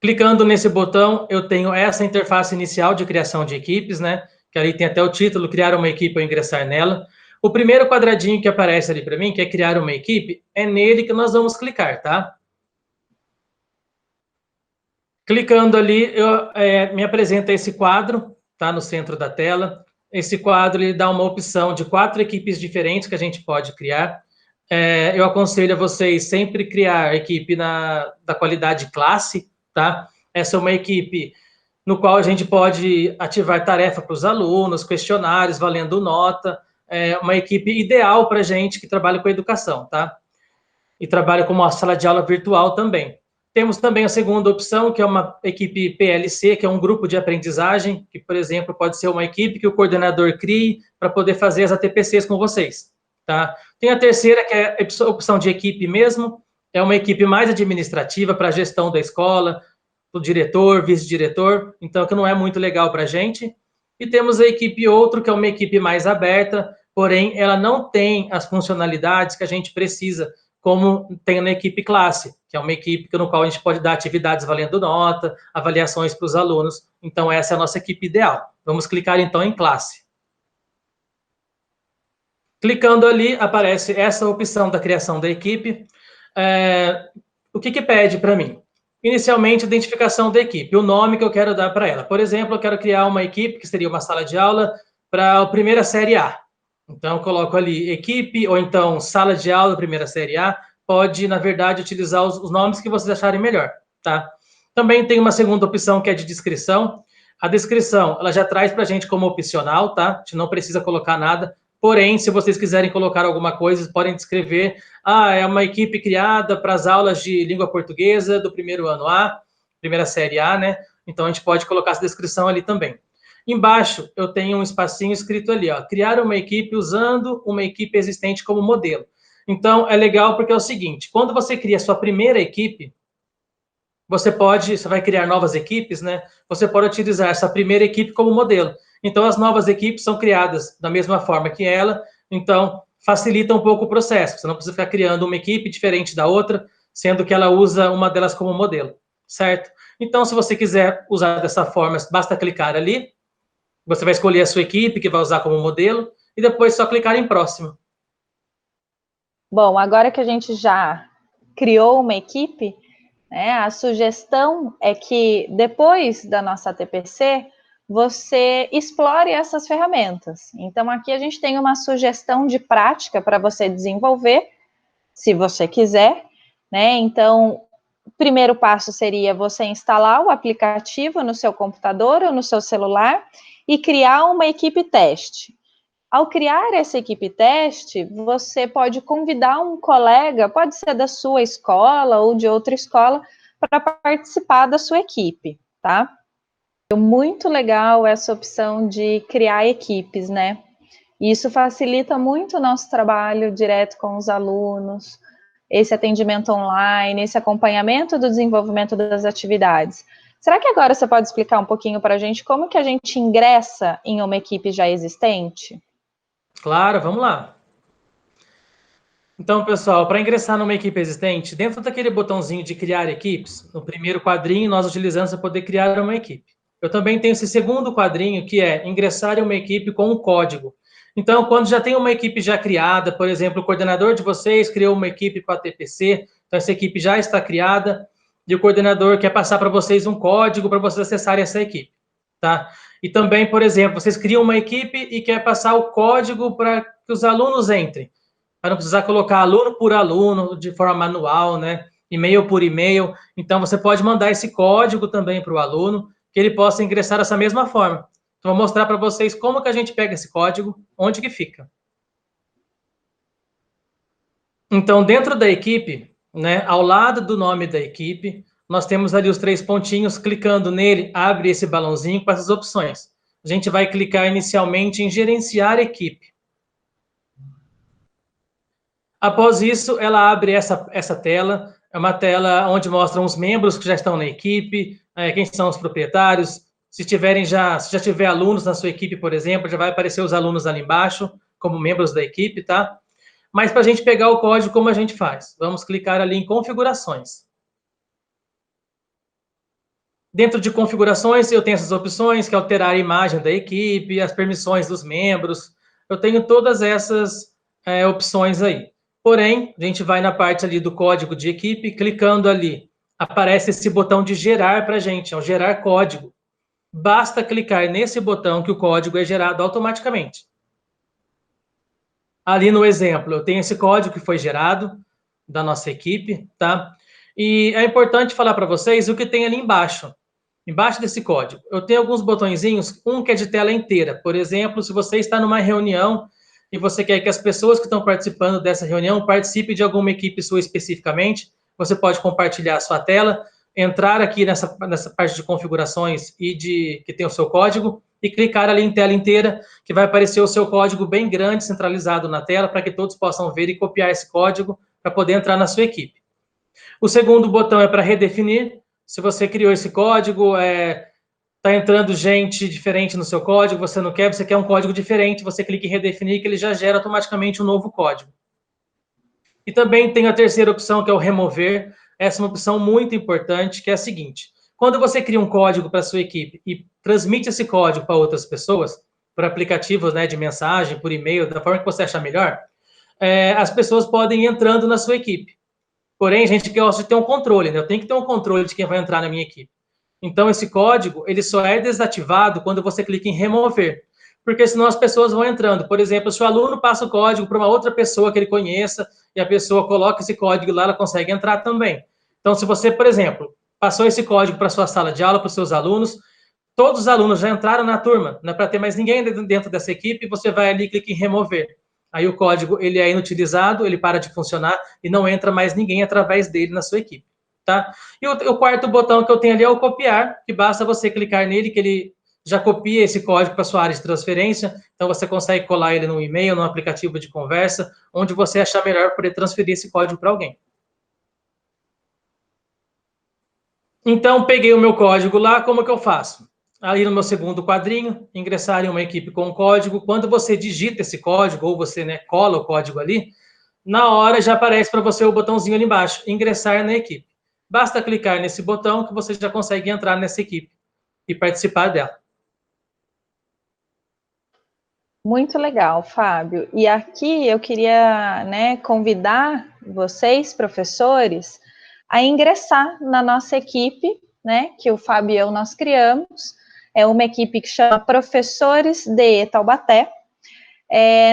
Clicando nesse botão, eu tenho essa interface inicial de criação de equipes, né? Que ali tem até o título, criar uma equipe ou ingressar nela. O primeiro quadradinho que aparece ali para mim, que é criar uma equipe, é nele que nós vamos clicar, tá? Clicando ali, me apresenta esse quadro, tá? No centro da tela. Esse quadro ele dá uma opção de 4 equipes diferentes que a gente pode criar. Eu aconselho a vocês sempre criar a equipe da qualidade classe, tá? Essa é uma equipe no qual a gente pode ativar tarefa para os alunos, questionários valendo nota, uma equipe ideal para a gente que trabalha com educação, tá? E trabalha como uma sala de aula virtual também. Temos também a segunda opção, que é uma equipe PLC, que é um grupo de aprendizagem, que, por exemplo, pode ser uma equipe que o coordenador crie para poder fazer as ATPCs com vocês, tá? Tem a terceira, que é a opção de equipe mesmo, é uma equipe mais administrativa para a gestão da escola, do diretor, vice-diretor, então que não é muito legal para a gente. E temos a equipe outro, que é uma equipe mais aberta, porém ela não tem as funcionalidades que a gente precisa, como tem na equipe classe, que é uma equipe no qual a gente pode dar atividades valendo nota, avaliações para os alunos. Então essa é a nossa equipe ideal. Vamos clicar então em classe. Clicando ali, aparece essa opção da criação da equipe. O que pede para mim? Inicialmente, identificação da equipe, o nome que eu quero dar para ela. Por exemplo, eu quero criar uma equipe, que seria uma sala de aula, para a primeira série A. Então, eu coloco ali equipe, ou então sala de aula, primeira série A. Pode, na verdade, utilizar os nomes que vocês acharem melhor, tá? Também tem uma segunda opção, que é de descrição. A descrição, ela já traz para a gente como opcional, tá? A gente não precisa colocar nada. Porém, se vocês quiserem colocar alguma coisa, podem descrever. É uma equipe criada para as aulas de língua portuguesa do primeiro ano A, primeira série A, né? Então, a gente pode colocar essa descrição ali também. Embaixo, eu tenho um espacinho escrito ali, ó, criar uma equipe usando uma equipe existente como modelo. Então, é legal porque é o seguinte, quando você cria a sua primeira equipe, você vai criar novas equipes, né? Você pode utilizar essa primeira equipe como modelo. Então, as novas equipes são criadas da mesma forma que ela, então facilita um pouco o processo. Você não precisa ficar criando uma equipe diferente da outra, sendo que ela usa uma delas como modelo, certo? Então, se você quiser usar dessa forma, basta clicar ali, você vai escolher a sua equipe que vai usar como modelo, e depois só clicar em próximo. Bom, agora que a gente já criou uma equipe, né, a sugestão é que depois da nossa TPC, você explore essas ferramentas. Então, aqui a gente tem uma sugestão de prática para você desenvolver, se você quiser, né? Então, o primeiro passo seria você instalar o aplicativo no seu computador ou no seu celular e criar uma equipe teste. Ao criar essa equipe teste, você pode convidar um colega, pode ser da sua escola ou de outra escola, para participar da sua equipe, tá? Muito legal essa opção de criar equipes, né? Isso facilita muito o nosso trabalho direto com os alunos, esse atendimento online, esse acompanhamento do desenvolvimento das atividades. Será que agora você pode explicar um pouquinho para a gente como que a gente ingressa em uma equipe já existente? Claro, vamos lá. Então, pessoal, para ingressar numa equipe existente, dentro daquele botãozinho de criar equipes, no primeiro quadrinho, nós utilizamos para poder criar uma equipe. Eu também tenho esse segundo quadrinho, que é ingressar em uma equipe com um código. Então, quando já tem uma equipe já criada, por exemplo, o coordenador de vocês criou uma equipe com a TPC, então essa equipe já está criada, e o coordenador quer passar para vocês um código para vocês acessarem essa equipe. tá? E também, por exemplo, vocês criam uma equipe e quer passar o código para que os alunos entrem, para não precisar colocar aluno por aluno, de forma manual, né? E-mail por e-mail. Então, você pode mandar esse código também para o aluno, que ele possa ingressar dessa mesma forma. Então, vou mostrar para vocês como que a gente pega esse código, onde que fica. Então, dentro da equipe, né, ao lado do nome da equipe, nós temos ali os 3 pontinhos, clicando nele, abre esse balãozinho com essas opções. A gente vai clicar inicialmente em gerenciar equipe. Após isso, ela abre essa tela, é uma tela onde mostram os membros que já estão na equipe, quem são os proprietários, se já tiver alunos na sua equipe, por exemplo, já vai aparecer os alunos ali embaixo, como membros da equipe, tá? Mas para a gente pegar o código, como a gente faz? Vamos clicar ali em configurações. Dentro de configurações, eu tenho essas opções, que é alterar a imagem da equipe, as permissões dos membros. Eu tenho todas essas opções aí. Porém, a gente vai na parte ali do código de equipe, clicando ali, aparece esse botão de gerar para a gente, é o gerar código. Basta clicar nesse botão que o código é gerado automaticamente. Ali no exemplo, eu tenho esse código que foi gerado da nossa equipe, tá? E é importante falar para vocês o que tem ali embaixo. Embaixo desse código, eu tenho alguns botõezinhos, um que é de tela inteira. Por exemplo, se você está numa reunião e você quer que as pessoas que estão participando dessa reunião participem de alguma equipe sua especificamente, você pode compartilhar a sua tela, entrar aqui nessa parte de configurações e que tem o seu código e clicar ali em tela inteira, que vai aparecer o seu código bem grande, centralizado na tela, para que todos possam ver e copiar esse código para poder entrar na sua equipe. O segundo botão é para redefinir. Se você criou esse código, está entrando gente diferente no seu código, você quer um código diferente, você clica em redefinir, que ele já gera automaticamente um novo código. E também tem a terceira opção, que é o remover. Essa é uma opção muito importante, que é a seguinte: quando você cria um código para a sua equipe e transmite esse código para outras pessoas, por aplicativos, né, de mensagem, por e-mail, da forma que você achar melhor, as pessoas podem ir entrando na sua equipe. Porém, a gente gosta de ter um controle, né? Eu tenho que ter um controle de quem vai entrar na minha equipe. Então, esse código, ele só é desativado quando você clica em remover, porque senão as pessoas vão entrando. Por exemplo, se o aluno passa o código para uma outra pessoa que ele conheça e a pessoa coloca esse código lá, ela consegue entrar também. Então, se você, por exemplo, passou esse código para a sua sala de aula, para os seus alunos, todos os alunos já entraram na turma, não é para ter mais ninguém dentro dessa equipe, você vai ali e clica em remover. Aí o código ele é inutilizado, ele para de funcionar e não entra mais ninguém através dele na sua equipe. Tá? E o quarto botão que eu tenho ali é o copiar, que basta você clicar nele, que ele já copia esse código para a sua área de transferência, então você consegue colar ele no e-mail, no aplicativo de conversa, onde você achar melhor poder transferir esse código para alguém. Então, peguei o meu código lá, como que eu faço? Ali no meu segundo quadrinho, ingressar em uma equipe com código. Quando você digita esse código, ou você, né, cola o código ali, na hora já aparece para você o botãozinho ali embaixo, ingressar na equipe. Basta clicar nesse botão que você já consegue entrar nessa equipe e participar dela. Muito legal, Fábio. E aqui eu queria, né, convidar vocês, professores, a ingressar na nossa equipe, né, que o Fábio e eu nós criamos. É uma equipe que chama Professores de Taubaté.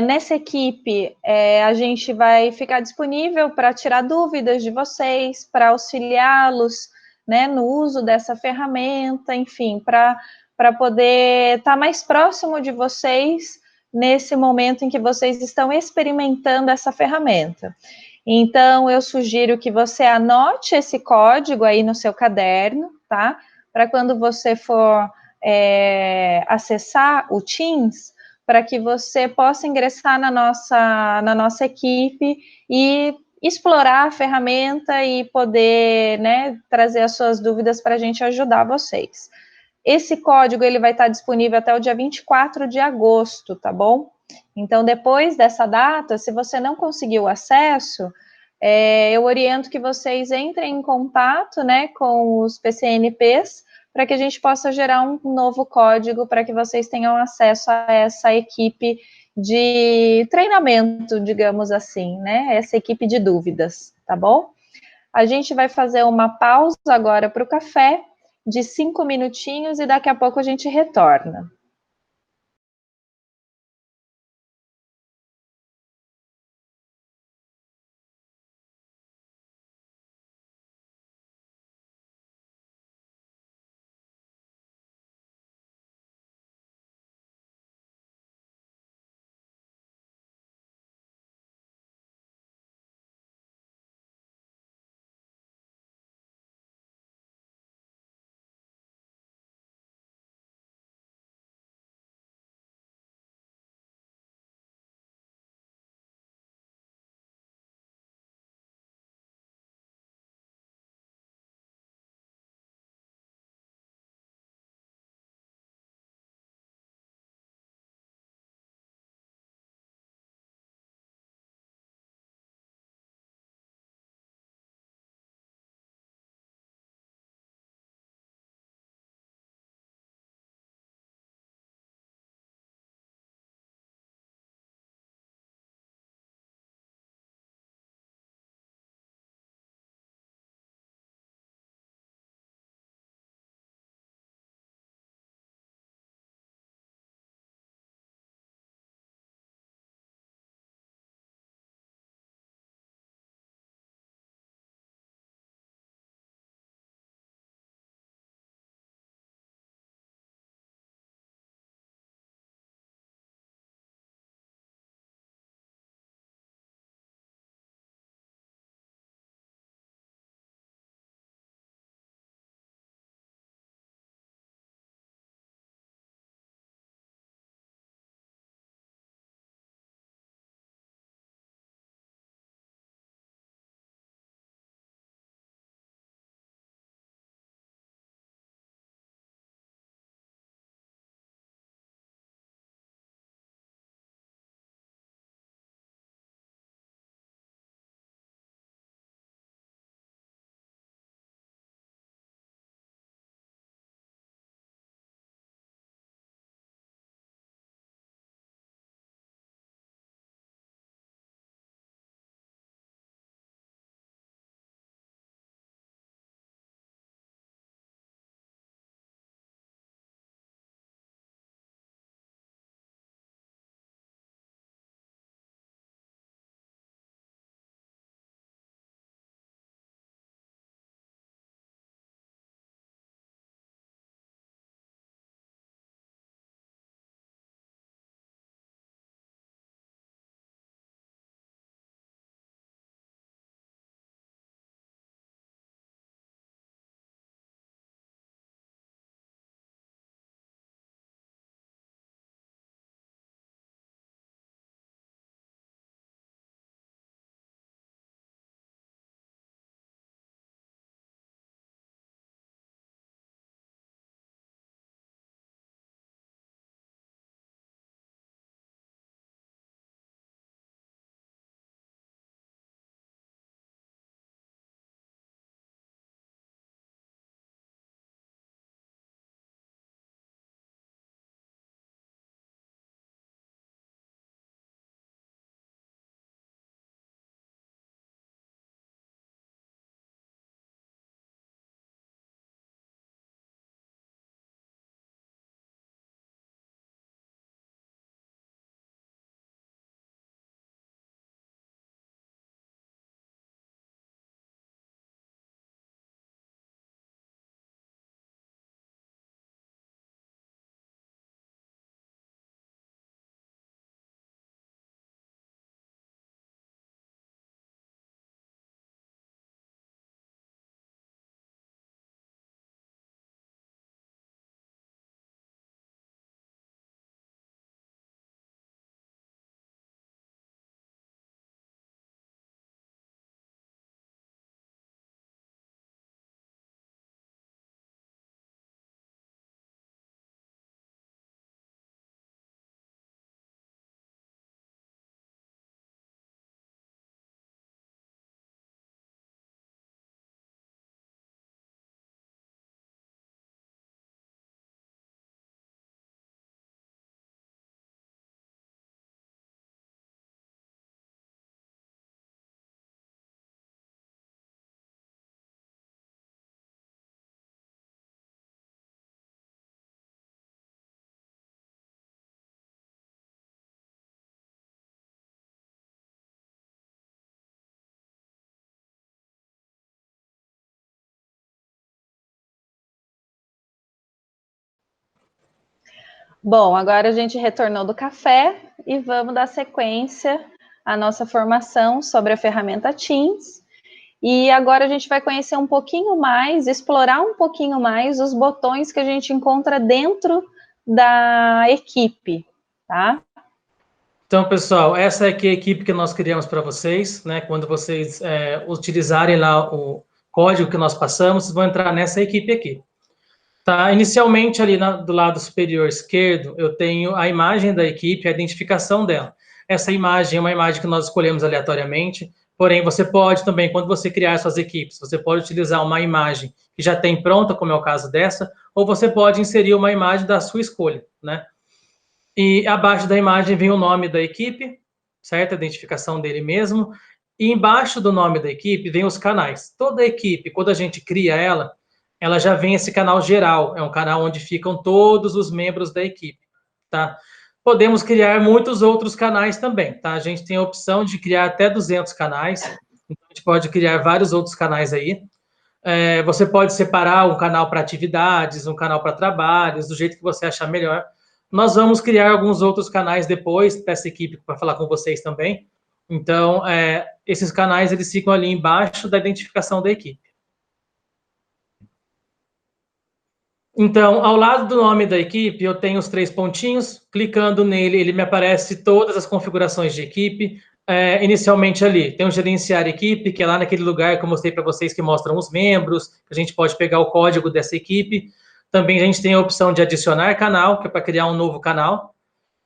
Nessa equipe, a gente vai ficar disponível para tirar dúvidas de vocês, para auxiliá-los, né, no uso dessa ferramenta, enfim, para poder estar mais próximo de vocês nesse momento em que vocês estão experimentando essa ferramenta. Então, eu sugiro que você anote esse código aí no seu caderno, tá? Para quando você for acessar o Teams, para que você possa ingressar na nossa equipe e explorar a ferramenta e poder, né, trazer as suas dúvidas para a gente ajudar vocês. Esse código ele vai estar disponível até o dia 24 de agosto, tá bom? Então, depois dessa data, se você não conseguiu acesso, eu oriento que vocês entrem em contato, né, com os PCNPs, para que a gente possa gerar um novo código para que vocês tenham acesso a essa equipe de treinamento, digamos assim, né? Essa equipe de dúvidas, tá bom? A gente vai fazer uma pausa agora para o café. de 5 minutinhos e daqui a pouco a gente retorna. Bom, agora a gente retornou do café e vamos dar sequência à nossa formação sobre a ferramenta Teams. E agora a gente vai conhecer um pouquinho mais, explorar um pouquinho mais os botões que a gente encontra dentro da equipe, tá? Então, pessoal, essa aqui é a equipe que nós criamos para vocês, né? Quando vocês utilizarem lá o código que nós passamos, vocês vão entrar nessa equipe aqui. Tá? Inicialmente, ali do lado superior esquerdo, eu tenho a imagem da equipe, a identificação dela. Essa imagem é uma imagem que nós escolhemos aleatoriamente, porém, você pode também, quando você criar suas equipes, você pode utilizar uma imagem que já tem pronta, como é o caso dessa, ou você pode inserir uma imagem da sua escolha, né? E abaixo da imagem vem o nome da equipe, certo? A identificação dele mesmo. E embaixo do nome da equipe vem os canais. Toda equipe, quando a gente cria ela já vem esse canal geral. É um canal onde ficam todos os membros da equipe, tá? Podemos criar muitos outros canais também, tá? A gente tem a opção de criar até 200 canais. Então, a gente pode criar vários outros canais aí. Você pode separar um canal para atividades, um canal para trabalhos, do jeito que você achar melhor. Nós vamos criar alguns outros canais depois dessa equipe para falar com vocês também. Então, esses canais eles ficam ali embaixo da identificação da equipe. Então, ao lado do nome da equipe, eu tenho os 3 pontinhos. Clicando nele, ele me aparece todas as configurações de equipe. Inicialmente ali, tem o gerenciar equipe, que é lá naquele lugar que eu mostrei para vocês que mostram os membros, a gente pode pegar o código dessa equipe. Também a gente tem a opção de adicionar canal, que é para criar um novo canal.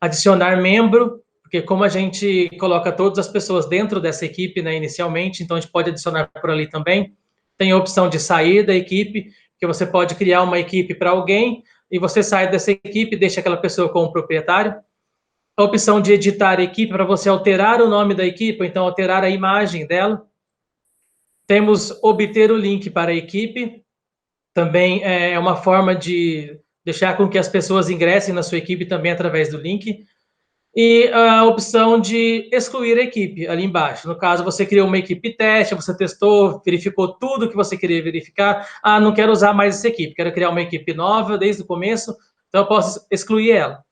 Adicionar membro, porque como a gente coloca todas as pessoas dentro dessa equipe, né, inicialmente, então a gente pode adicionar por ali também. Tem a opção de sair da equipe, que você pode criar uma equipe para alguém, e você sai dessa equipe e deixa aquela pessoa como proprietário. A opção de editar a equipe, para você alterar o nome da equipe, então alterar a imagem dela. Temos obter o link para a equipe, também é uma forma de deixar com que as pessoas ingressem na sua equipe também através do link. E a opção de excluir a equipe, ali embaixo. No caso, você criou uma equipe teste, você testou, verificou tudo que você queria verificar. Ah, não quero usar mais essa equipe, quero criar uma equipe nova desde o começo, então eu posso excluir ela.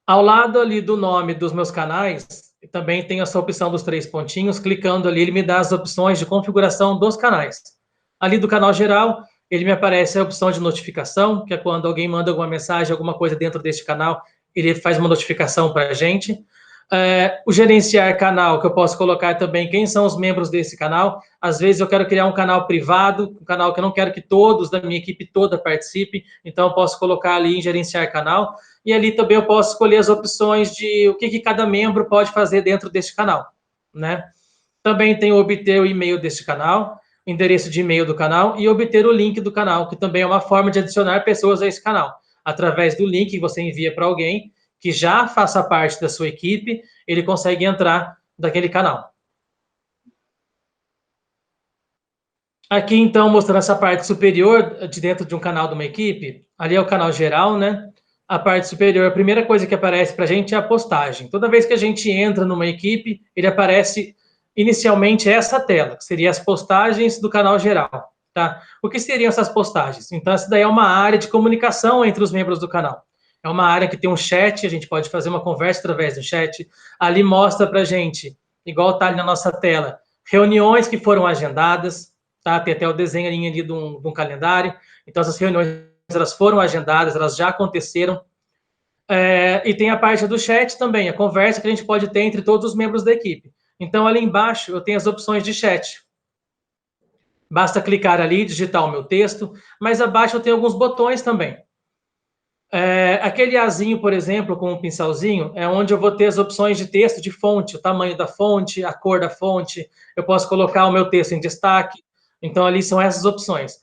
Ao lado ali do nome dos meus canais, também tem essa opção dos 3 pontinhos. Clicando ali, ele me dá as opções de configuração dos canais. Ali do canal geral, ele me aparece a opção de notificação, que é quando alguém manda alguma mensagem, alguma coisa dentro deste canal, ele faz uma notificação para a gente. O gerenciar canal, que eu posso colocar também quem são os membros desse canal. Às vezes eu quero criar um canal privado, um canal que eu não quero que todos da minha equipe toda participem, então eu posso colocar ali em gerenciar canal. E ali também eu posso escolher as opções de o que cada membro pode fazer dentro deste canal, né? Também tem obter o e-mail deste canal, endereço de e-mail do canal e obter o link do canal, que também é uma forma de adicionar pessoas a esse canal. Através do link que você envia para alguém que já faça parte da sua equipe, ele consegue entrar daquele canal. Aqui, então, mostrando essa parte superior de dentro de um canal de uma equipe, ali é o canal geral, né? A parte superior, a primeira coisa que aparece para a gente é a postagem. Toda vez que a gente entra numa equipe, ele aparece inicialmente essa tela, que seria as postagens do canal geral, tá? O que seriam essas postagens? Então, essa daí é uma área de comunicação entre os membros do canal. É uma área que tem um chat, a gente pode fazer uma conversa através do chat. Ali mostra para a gente, igual está ali na nossa tela, reuniões que foram agendadas, tá? Tem até o desenho ali de um calendário. Então, essas reuniões elas foram agendadas, elas já aconteceram. E tem a parte do chat também, a conversa que a gente pode ter entre todos os membros da equipe. Então, ali embaixo, eu tenho as opções de chat. Basta clicar ali, digitar o meu texto, mas abaixo eu tenho alguns botões também. Aquele azinho, por exemplo, com um pincelzinho, é onde eu vou ter as opções de texto de fonte, o tamanho da fonte, a cor da fonte, eu posso colocar o meu texto em destaque. Então, ali são essas opções.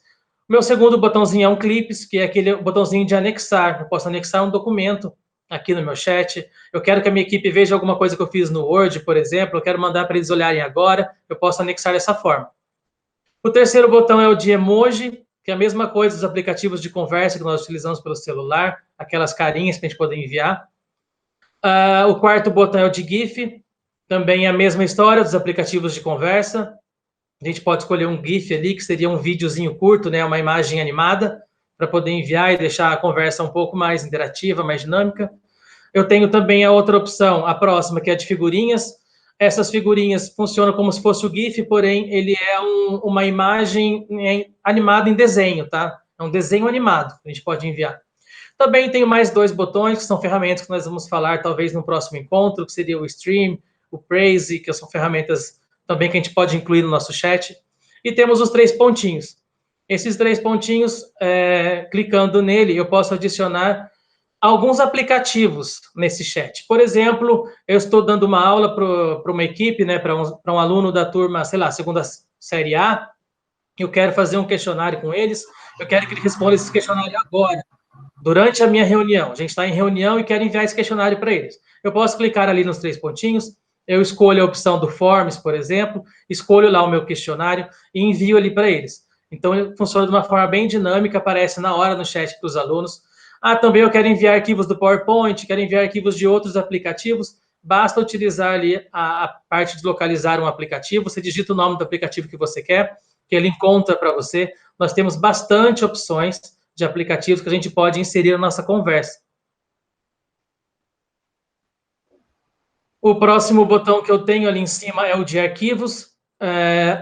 O meu segundo botãozinho é um clips, que é aquele botãozinho de anexar. Eu posso anexar um documento aqui no meu chat. Eu quero que a minha equipe veja alguma coisa que eu fiz no Word, por exemplo. Eu quero mandar para eles olharem agora. Eu posso anexar dessa forma. O terceiro botão é o de emoji, que é a mesma coisa dos aplicativos de conversa que nós utilizamos pelo celular, aquelas carinhas que a gente pode enviar. O quarto botão é o de GIF, também é a mesma história dos aplicativos de conversa. A gente pode escolher um GIF ali, que seria um videozinho curto, né, uma imagem animada, para poder enviar e deixar a conversa um pouco mais interativa, mais dinâmica. Eu tenho também a outra opção, a próxima, que é a de figurinhas. Essas figurinhas funcionam como se fosse o GIF, porém, ele é uma imagem animada em desenho, tá? É um desenho animado que a gente pode enviar. Também tenho mais 2 botões, que são ferramentas que nós vamos falar talvez no próximo encontro, que seria o Stream, o Praise, que são ferramentas também que a gente pode incluir no nosso chat. E temos os 3 pontinhos. Esses 3 pontinhos, clicando nele, eu posso adicionar alguns aplicativos nesse chat. Por exemplo, eu estou dando uma aula para uma equipe, né, para um aluno da turma, sei lá, segunda série A, eu quero fazer um questionário com eles, eu quero que ele responda esse questionário agora, durante a minha reunião. A gente está em reunião e quero enviar esse questionário para eles. Eu posso clicar ali nos 3 pontinhos, eu escolho a opção do Forms, por exemplo, escolho lá o meu questionário e envio ali para eles. Então, funciona de uma forma bem dinâmica, aparece na hora no chat para os alunos. Também eu quero enviar arquivos do PowerPoint, quero enviar arquivos de outros aplicativos. Basta utilizar ali a parte de localizar um aplicativo. Você digita o nome do aplicativo que você quer, que ele encontra para você. Nós temos bastante opções de aplicativos que a gente pode inserir na nossa conversa. O próximo botão que eu tenho ali em cima é o de arquivos.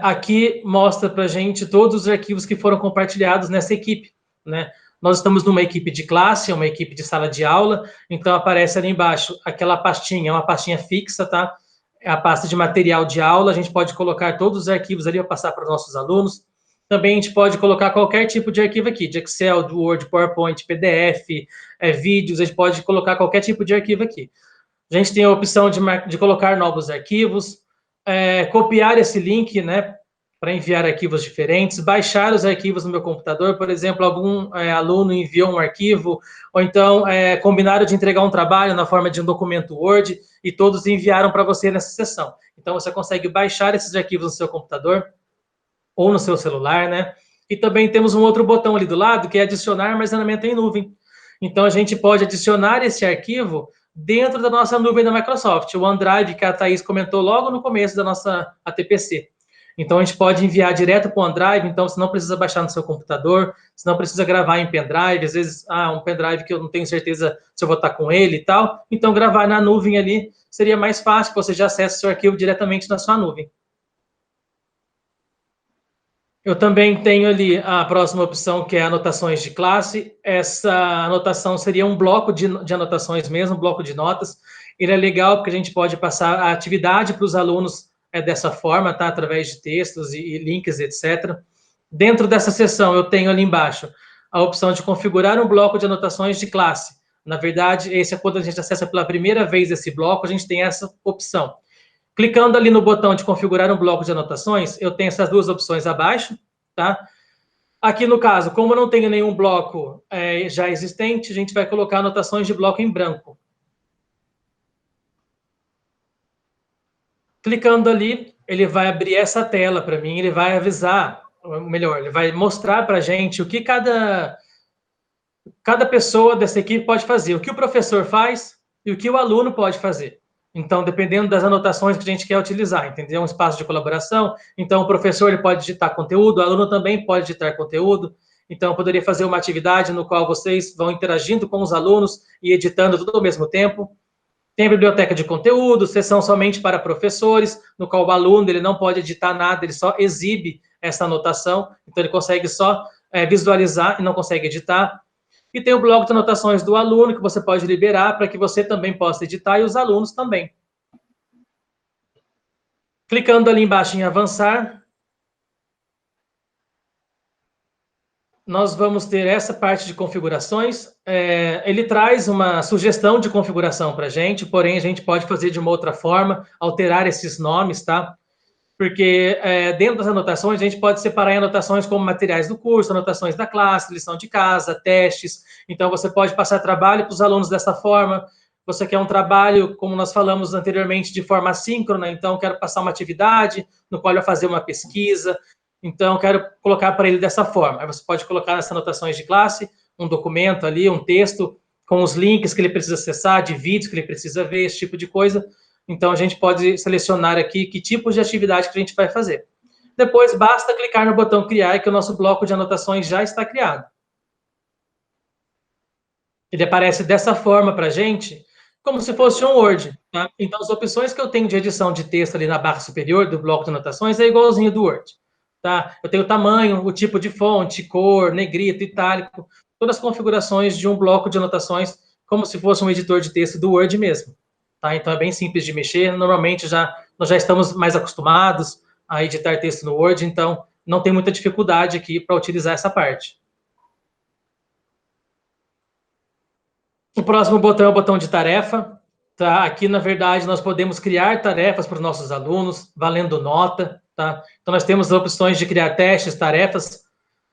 Aqui mostra para a gente todos os arquivos que foram compartilhados nessa equipe, né? Nós estamos numa equipe de classe, uma equipe de sala de aula, então aparece ali embaixo aquela pastinha, é uma pastinha fixa, tá? É a pasta de material de aula, a gente pode colocar todos os arquivos ali para passar para os nossos alunos. Também a gente pode colocar qualquer tipo de arquivo aqui, de Excel, do Word, PowerPoint, PDF, vídeos, a gente pode colocar qualquer tipo de arquivo aqui. A gente tem a opção de colocar novos arquivos, copiar esse link, né, para enviar arquivos diferentes, baixar os arquivos no meu computador, por exemplo, algum aluno enviou um arquivo, ou então combinaram de entregar um trabalho na forma de um documento Word e todos enviaram para você nessa sessão. Então, você consegue baixar esses arquivos no seu computador ou no seu celular, né? E também temos um outro botão ali do lado, que é adicionar armazenamento em nuvem. Então, a gente pode adicionar esse arquivo dentro da nossa nuvem da Microsoft, o OneDrive, que a Thaís comentou logo no começo da nossa ATPC. Então, a gente pode enviar direto para o OneDrive, então você não precisa baixar no seu computador, você não precisa gravar em pendrive, às vezes, um pendrive que eu não tenho certeza se eu vou estar com ele e tal. Então, gravar na nuvem ali seria mais fácil, você já acessa o seu arquivo diretamente na sua nuvem. Eu também tenho ali a próxima opção, que é anotações de classe. Essa anotação seria um bloco de anotações mesmo, um bloco de notas. Ele é legal porque a gente pode passar a atividade para os alunos dessa forma, tá? Através de textos e links, etc. Dentro dessa seção, eu tenho ali embaixo a opção de configurar um bloco de anotações de classe. Na verdade, esse é quando a gente acessa pela primeira vez esse bloco, a gente tem essa opção. Clicando ali no botão de configurar um bloco de anotações, eu tenho essas 2 opções abaixo, tá? Aqui no caso, como eu não tenho nenhum bloco já existente, a gente vai colocar anotações de bloco em branco. Clicando ali, ele vai abrir essa tela para mim, ele vai avisar, ou melhor, ele vai mostrar para a gente o que cada pessoa dessa equipe pode fazer, o que o professor faz e o que o aluno pode fazer. Então, dependendo das anotações que a gente quer utilizar, entendeu? Um espaço de colaboração. Então, o professor ele pode digitar conteúdo, o aluno também pode digitar conteúdo. Então, eu poderia fazer uma atividade no qual vocês vão interagindo com os alunos e editando tudo ao mesmo tempo. Tem a biblioteca de conteúdo, sessão somente para professores, no qual o aluno ele não pode editar nada, ele só exibe essa anotação. Então, ele consegue só visualizar e não consegue editar. E tem o bloco de anotações do aluno, que você pode liberar para que você também possa editar e os alunos também. Clicando ali embaixo em avançar, nós vamos ter essa parte de configurações. Ele traz uma sugestão de configuração para a gente, porém a gente pode fazer de uma outra forma, alterar esses nomes, tá? Porque dentro das anotações, a gente pode separar em anotações como materiais do curso, anotações da classe, lição de casa, testes. Então, você pode passar trabalho para os alunos dessa forma. Você quer um trabalho, como nós falamos anteriormente, de forma assíncrona. Então, quero passar uma atividade no qual eu vou fazer uma pesquisa. Então, quero colocar para ele dessa forma. Aí você pode colocar nessas anotações de classe um documento ali, um texto, com os links que ele precisa acessar, de vídeos que ele precisa ver, esse tipo de coisa. Então, a gente pode selecionar aqui que tipos de atividade que a gente vai fazer. Depois, basta clicar no botão criar, que o nosso bloco de anotações já está criado. Ele aparece dessa forma para a gente, como se fosse um Word. Tá? Então, as opções que eu tenho de edição de texto ali na barra superior do bloco de anotações é igualzinho do Word. Tá? Eu tenho o tamanho, o tipo de fonte, cor, negrito, itálico, todas as configurações de um bloco de anotações, como se fosse um editor de texto do Word mesmo. Tá? Então, é bem simples de mexer. Normalmente, nós já estamos mais acostumados a editar texto no Word, então não tem muita dificuldade aqui para utilizar essa parte. O próximo botão é o botão de tarefa. Tá? Aqui, na verdade, nós podemos criar tarefas para os nossos alunos, valendo nota. Tá? Então, nós temos opções de criar testes, tarefas.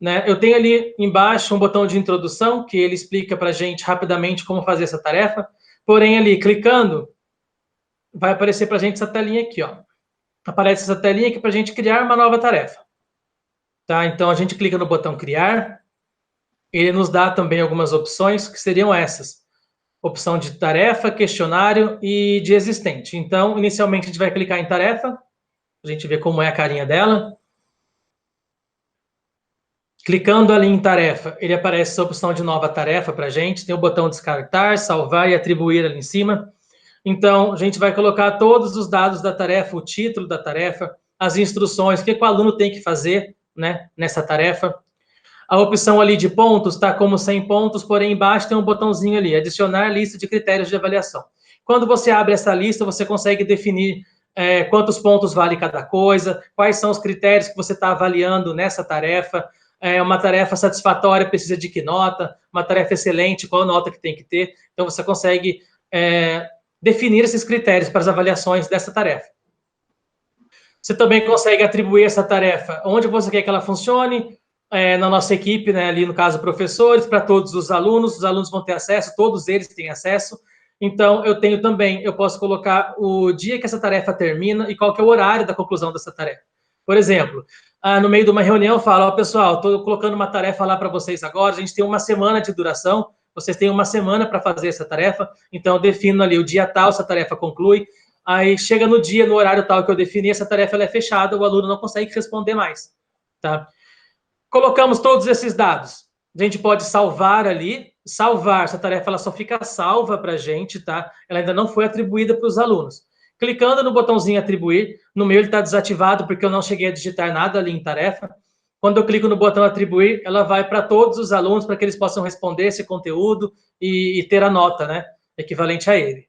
Né? Eu tenho ali embaixo um botão de introdução, que ele explica para a gente rapidamente como fazer essa tarefa. Porém, ali, clicando, vai aparecer para a gente essa telinha aqui. Ó. Aparece essa telinha aqui para a gente criar uma nova tarefa. Tá? Então, a gente clica no botão criar. Ele nos dá também algumas opções, que seriam essas. Opção de tarefa, questionário e de existente. Então, inicialmente, a gente vai clicar em tarefa, a gente vê como é a carinha dela. Clicando ali em tarefa, ele aparece essa opção de nova tarefa para a gente, tem o botão descartar, salvar e atribuir ali em cima. Então, a gente vai colocar todos os dados da tarefa, o título da tarefa, as instruções, o que o aluno tem que fazer, né, nessa tarefa. A opção ali de pontos está como 100 pontos, porém embaixo tem um botãozinho ali, adicionar lista de critérios de avaliação. Quando você abre essa lista, você consegue definir quantos pontos vale cada coisa, quais são os critérios que você está avaliando nessa tarefa, uma tarefa satisfatória precisa de que nota, uma tarefa excelente, qual nota que tem que ter. Então, você consegue definir esses critérios para as avaliações dessa tarefa. Você também consegue atribuir essa tarefa onde você quer que ela funcione, na nossa equipe, né, ali no caso professores, para todos os alunos vão ter acesso, todos eles têm acesso. Então, eu posso colocar o dia que essa tarefa termina e qual que é o horário da conclusão dessa tarefa. Por exemplo, no meio de uma reunião eu falo, pessoal, estou colocando uma tarefa lá para vocês agora, a gente tem uma semana de duração, vocês têm uma semana para fazer essa tarefa, então eu defino ali o dia tal, essa tarefa conclui, aí chega no dia, no horário tal que eu defini, essa tarefa ela é fechada, o aluno não consegue responder mais, tá? Colocamos todos esses dados. A gente pode salvar ali. Salvar, essa tarefa ela só fica salva para a gente, tá? Ela ainda não foi atribuída para os alunos. Clicando no botãozinho atribuir, no meu ele está desativado porque eu não cheguei a digitar nada ali em tarefa. Quando eu clico no botão atribuir, ela vai para todos os alunos para que eles possam responder esse conteúdo e ter a nota, né? Equivalente a ele.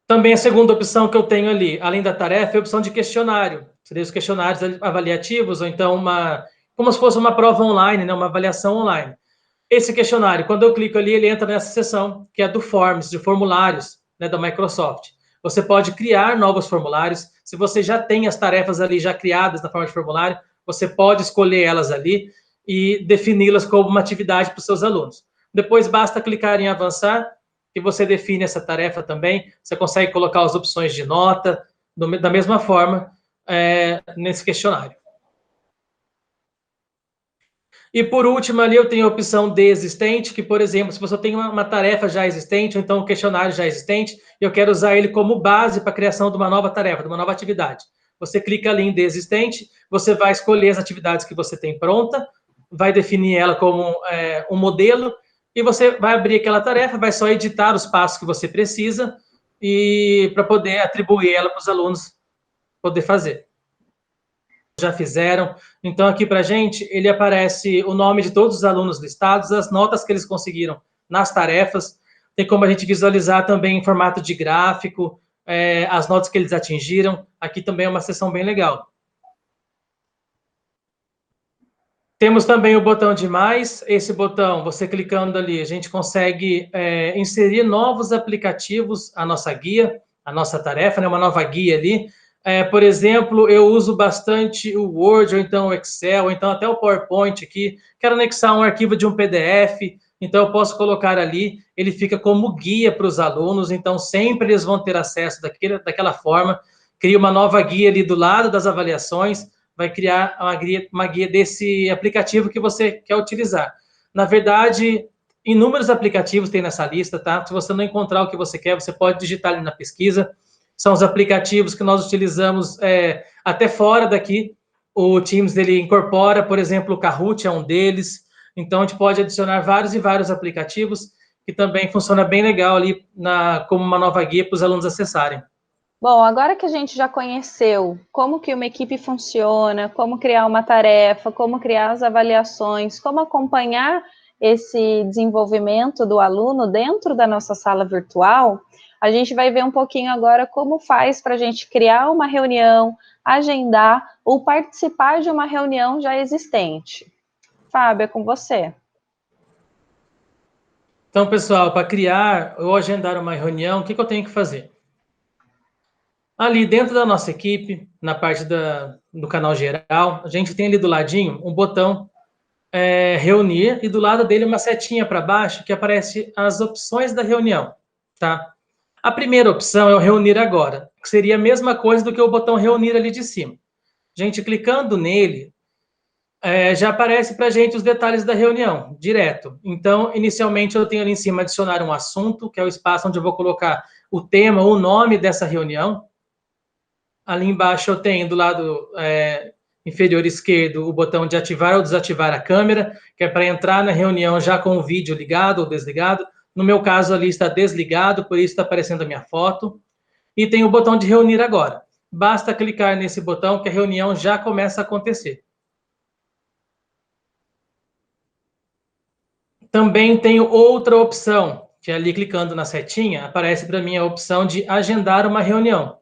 Também a segunda opção que eu tenho ali, além da tarefa, é a opção de questionário. Seriam os questionários avaliativos, ou então como se fosse uma prova online, né? Uma avaliação online. Esse questionário, quando eu clico ali, ele entra nessa seção, que é do Forms, de formulários, né, da Microsoft. Você pode criar novos formulários. Se você já tem as tarefas ali já criadas na forma de formulário, você pode escolher elas ali e defini-las como uma atividade para os seus alunos. Depois, basta clicar em avançar, que você define essa tarefa também. Você consegue colocar as opções de nota, da mesma forma, nesse questionário. E por último, ali eu tenho a opção de existente, que, por exemplo, se você tem uma tarefa já existente, ou então um questionário já existente, eu quero usar ele como base para a criação de uma nova tarefa, de uma nova atividade. Você clica ali em de existente, você vai escolher as atividades que você tem pronta, vai definir ela como um modelo, e você vai abrir aquela tarefa, vai só editar os passos que você precisa, e para poder atribuir ela para os alunos poder fazer. Já fizeram. Então, aqui para a gente, ele aparece o nome de todos os alunos listados, as notas que eles conseguiram nas tarefas, tem como a gente visualizar também em formato de gráfico, as notas que eles atingiram. Aqui também é uma seção bem legal. Temos também o botão de mais. Esse botão, você clicando ali, a gente consegue inserir novos aplicativos à nossa guia, à nossa tarefa, né? Uma nova guia ali. Por exemplo, eu uso bastante o Word, ou então o Excel, ou então até o PowerPoint aqui. Quero anexar um arquivo de um PDF, então eu posso colocar ali, ele fica como guia para os alunos, então sempre eles vão ter acesso daquela forma. Cria uma nova guia ali do lado das avaliações, vai criar uma guia desse aplicativo que você quer utilizar. Na verdade, inúmeros aplicativos tem nessa lista, tá? Se você não encontrar o que você quer, você pode digitar ali na pesquisa. São os aplicativos que nós utilizamos até fora daqui. O Teams, ele incorpora, por exemplo, o Kahoot é um deles. Então, a gente pode adicionar vários e vários aplicativos, que também funciona bem legal ali como uma nova guia para os alunos acessarem. Bom, agora que a gente já conheceu como que uma equipe funciona, como criar uma tarefa, como criar as avaliações, como acompanhar esse desenvolvimento do aluno dentro da nossa sala virtual, a gente vai ver um pouquinho agora como faz para a gente criar uma reunião, agendar ou participar de uma reunião já existente. Fábio, é com você. Então, pessoal, para criar ou agendar uma reunião, o que eu tenho que fazer? Ali dentro da nossa equipe, na parte do canal geral, a gente tem ali do ladinho um botão reunir e do lado dele uma setinha para baixo que aparece as opções da reunião, tá? A primeira opção é o reunir agora, que seria a mesma coisa do que o botão reunir ali de cima. Gente, clicando nele, já aparece para a gente os detalhes da reunião, direto. Então, inicialmente eu tenho ali em cima adicionar um assunto, que é o espaço onde eu vou colocar o tema ou o nome dessa reunião. Ali embaixo eu tenho do lado inferior esquerdo o botão de ativar ou desativar a câmera, que é para entrar na reunião já com o vídeo ligado ou desligado. No meu caso ali está desligado, por isso está aparecendo a minha foto. E tem o botão de reunir agora. Basta clicar nesse botão que a reunião já começa a acontecer. Também tenho outra opção, que ali clicando na setinha, aparece para mim a opção de agendar uma reunião.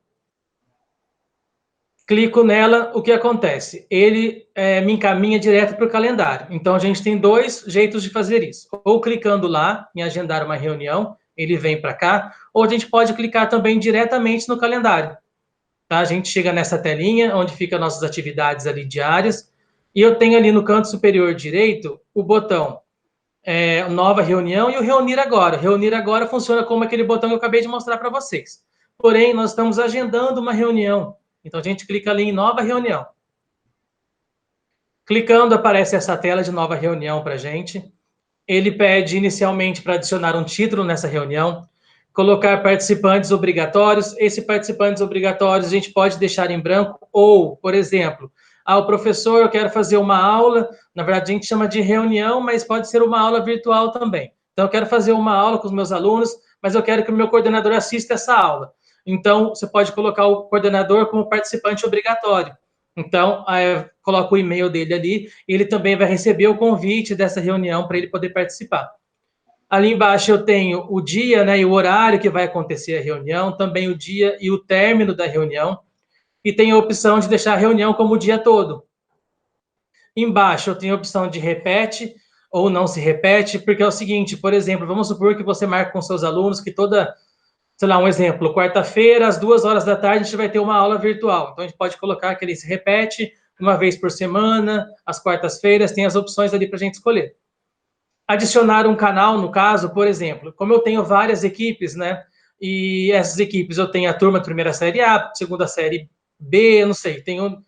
Clico nela, o que acontece? Ele me encaminha direto para o calendário. Então, a gente tem dois jeitos de fazer isso. Ou clicando lá em agendar uma reunião, ele vem para cá, ou a gente pode clicar também diretamente no calendário. Tá? A gente chega nessa telinha, onde ficam nossas atividades ali diárias, e eu tenho ali no canto superior direito o botão nova reunião e o reunir agora. Reunir agora funciona como aquele botão que eu acabei de mostrar para vocês. Porém, nós estamos agendando uma reunião. Então, a gente clica ali em nova reunião. Clicando, aparece essa tela de nova reunião para a gente. Ele pede inicialmente para adicionar um título nessa reunião, colocar participantes obrigatórios. Esses participantes obrigatórios a gente pode deixar em branco ou, por exemplo, o professor, eu quero fazer uma aula, na verdade a gente chama de reunião, mas pode ser uma aula virtual também. Então, eu quero fazer uma aula com os meus alunos, mas eu quero que o meu coordenador assista essa aula. Então, você pode colocar o coordenador como participante obrigatório. Então, coloca o e-mail dele ali, e ele também vai receber o convite dessa reunião para ele poder participar. Ali embaixo eu tenho o dia, né, e o horário que vai acontecer a reunião, também o dia e o término da reunião, e tem a opção de deixar a reunião como o dia todo. Embaixo eu tenho a opção de repete ou não se repete, porque é o seguinte, por exemplo, vamos supor que você marca com seus alunos que sei lá, um exemplo, quarta-feira, às 2 horas da tarde, a gente vai ter uma aula virtual. Então, a gente pode colocar que ele se repete uma vez por semana, às quartas-feiras, tem as opções ali para a gente escolher. Adicionar um canal, no caso, por exemplo, como eu tenho várias equipes, né? E essas equipes, eu tenho a turma de primeira série A, segunda série B, eu não sei, tenho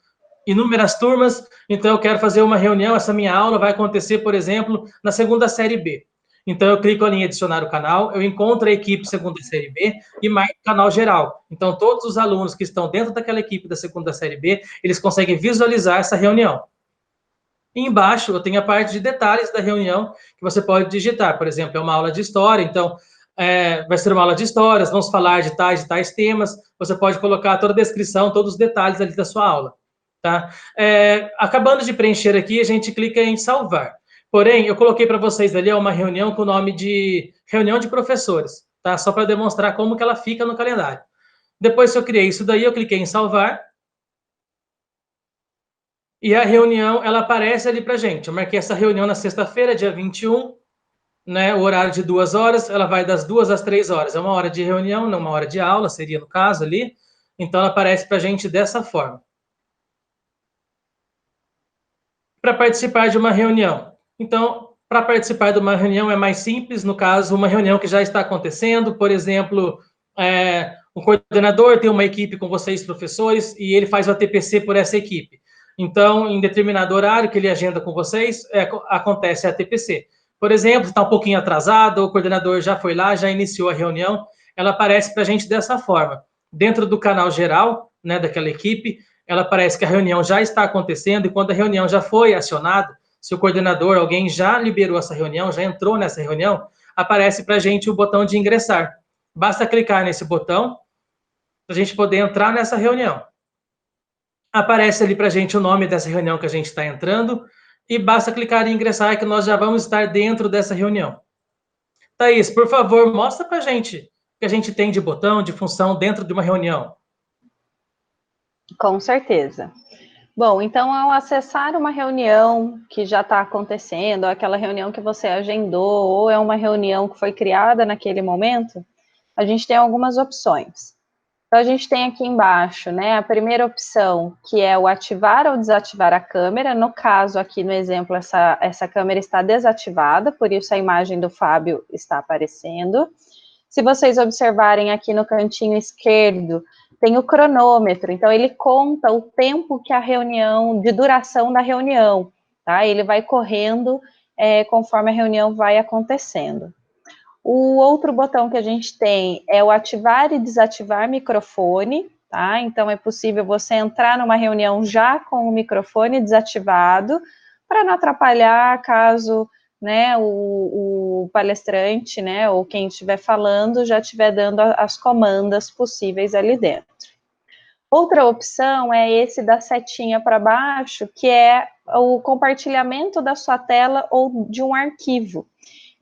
inúmeras turmas, então eu quero fazer uma reunião, essa minha aula vai acontecer, por exemplo, na segunda série B. Então, eu clico ali em adicionar o canal, eu encontro a equipe segunda série B e marco o canal geral. Então, todos os alunos que estão dentro daquela equipe da segunda série B, eles conseguem visualizar essa reunião. E embaixo, eu tenho a parte de detalhes da reunião, que você pode digitar. Por exemplo, é uma aula de história, então, vai ser uma aula de histórias, vamos falar de tais temas. Você pode colocar toda a descrição, todos os detalhes ali da sua aula. Tá? Acabando de preencher aqui, a gente clica em salvar. Porém, eu coloquei para vocês ali uma reunião com o nome de reunião de professores, tá? Só para demonstrar como que ela fica no calendário. Depois que eu criei isso daí, eu cliquei em salvar. E a reunião, ela aparece ali para gente. Eu marquei essa reunião na sexta-feira, dia 21, né? O horário de 2 horas, ela vai das 2 às 3 horas. É uma hora de reunião, não uma hora de aula, seria no caso ali. Então, ela aparece para gente dessa forma. Para participar de uma reunião. Então, para participar de uma reunião é mais simples, no caso, uma reunião que já está acontecendo, por exemplo, o coordenador tem uma equipe com vocês, professores, e ele faz o ATPC por essa equipe. Então, em determinado horário que ele agenda com vocês, acontece a ATPC. Por exemplo, está um pouquinho atrasado, o coordenador já foi lá, já iniciou a reunião, ela aparece para a gente dessa forma. Dentro do canal geral, né, daquela equipe, ela aparece que a reunião já está acontecendo e quando a reunião já foi acionada, se o coordenador, alguém já liberou essa reunião, já entrou nessa reunião, aparece para a gente o botão de ingressar. Basta clicar nesse botão para a gente poder entrar nessa reunião. Aparece ali para a gente o nome dessa reunião que a gente está entrando e basta clicar em ingressar que nós já vamos estar dentro dessa reunião. Thaís, por favor, mostra para a gente o que a gente tem de botão, de função dentro de uma reunião. Com certeza. Bom, então, ao acessar uma reunião que já está acontecendo, aquela reunião que você agendou, ou é uma reunião que foi criada naquele momento, a gente tem algumas opções. Então, a gente tem aqui embaixo, né, a primeira opção, que é o ativar ou desativar a câmera. No caso, aqui no exemplo, essa câmera está desativada, por isso a imagem do Fábio está aparecendo. Se vocês observarem aqui no cantinho esquerdo, tem o cronômetro, então ele conta o tempo que a reunião, de duração da reunião, tá? Ele vai correndo conforme a reunião vai acontecendo. O outro botão que a gente tem é o ativar e desativar microfone, tá? Então é possível você entrar numa reunião já com o microfone desativado, para não atrapalhar caso, né, o palestrante, né, ou quem estiver falando já estiver dando as comandas possíveis ali dentro. Outra opção é esse da setinha para baixo, que é o compartilhamento da sua tela ou de um arquivo.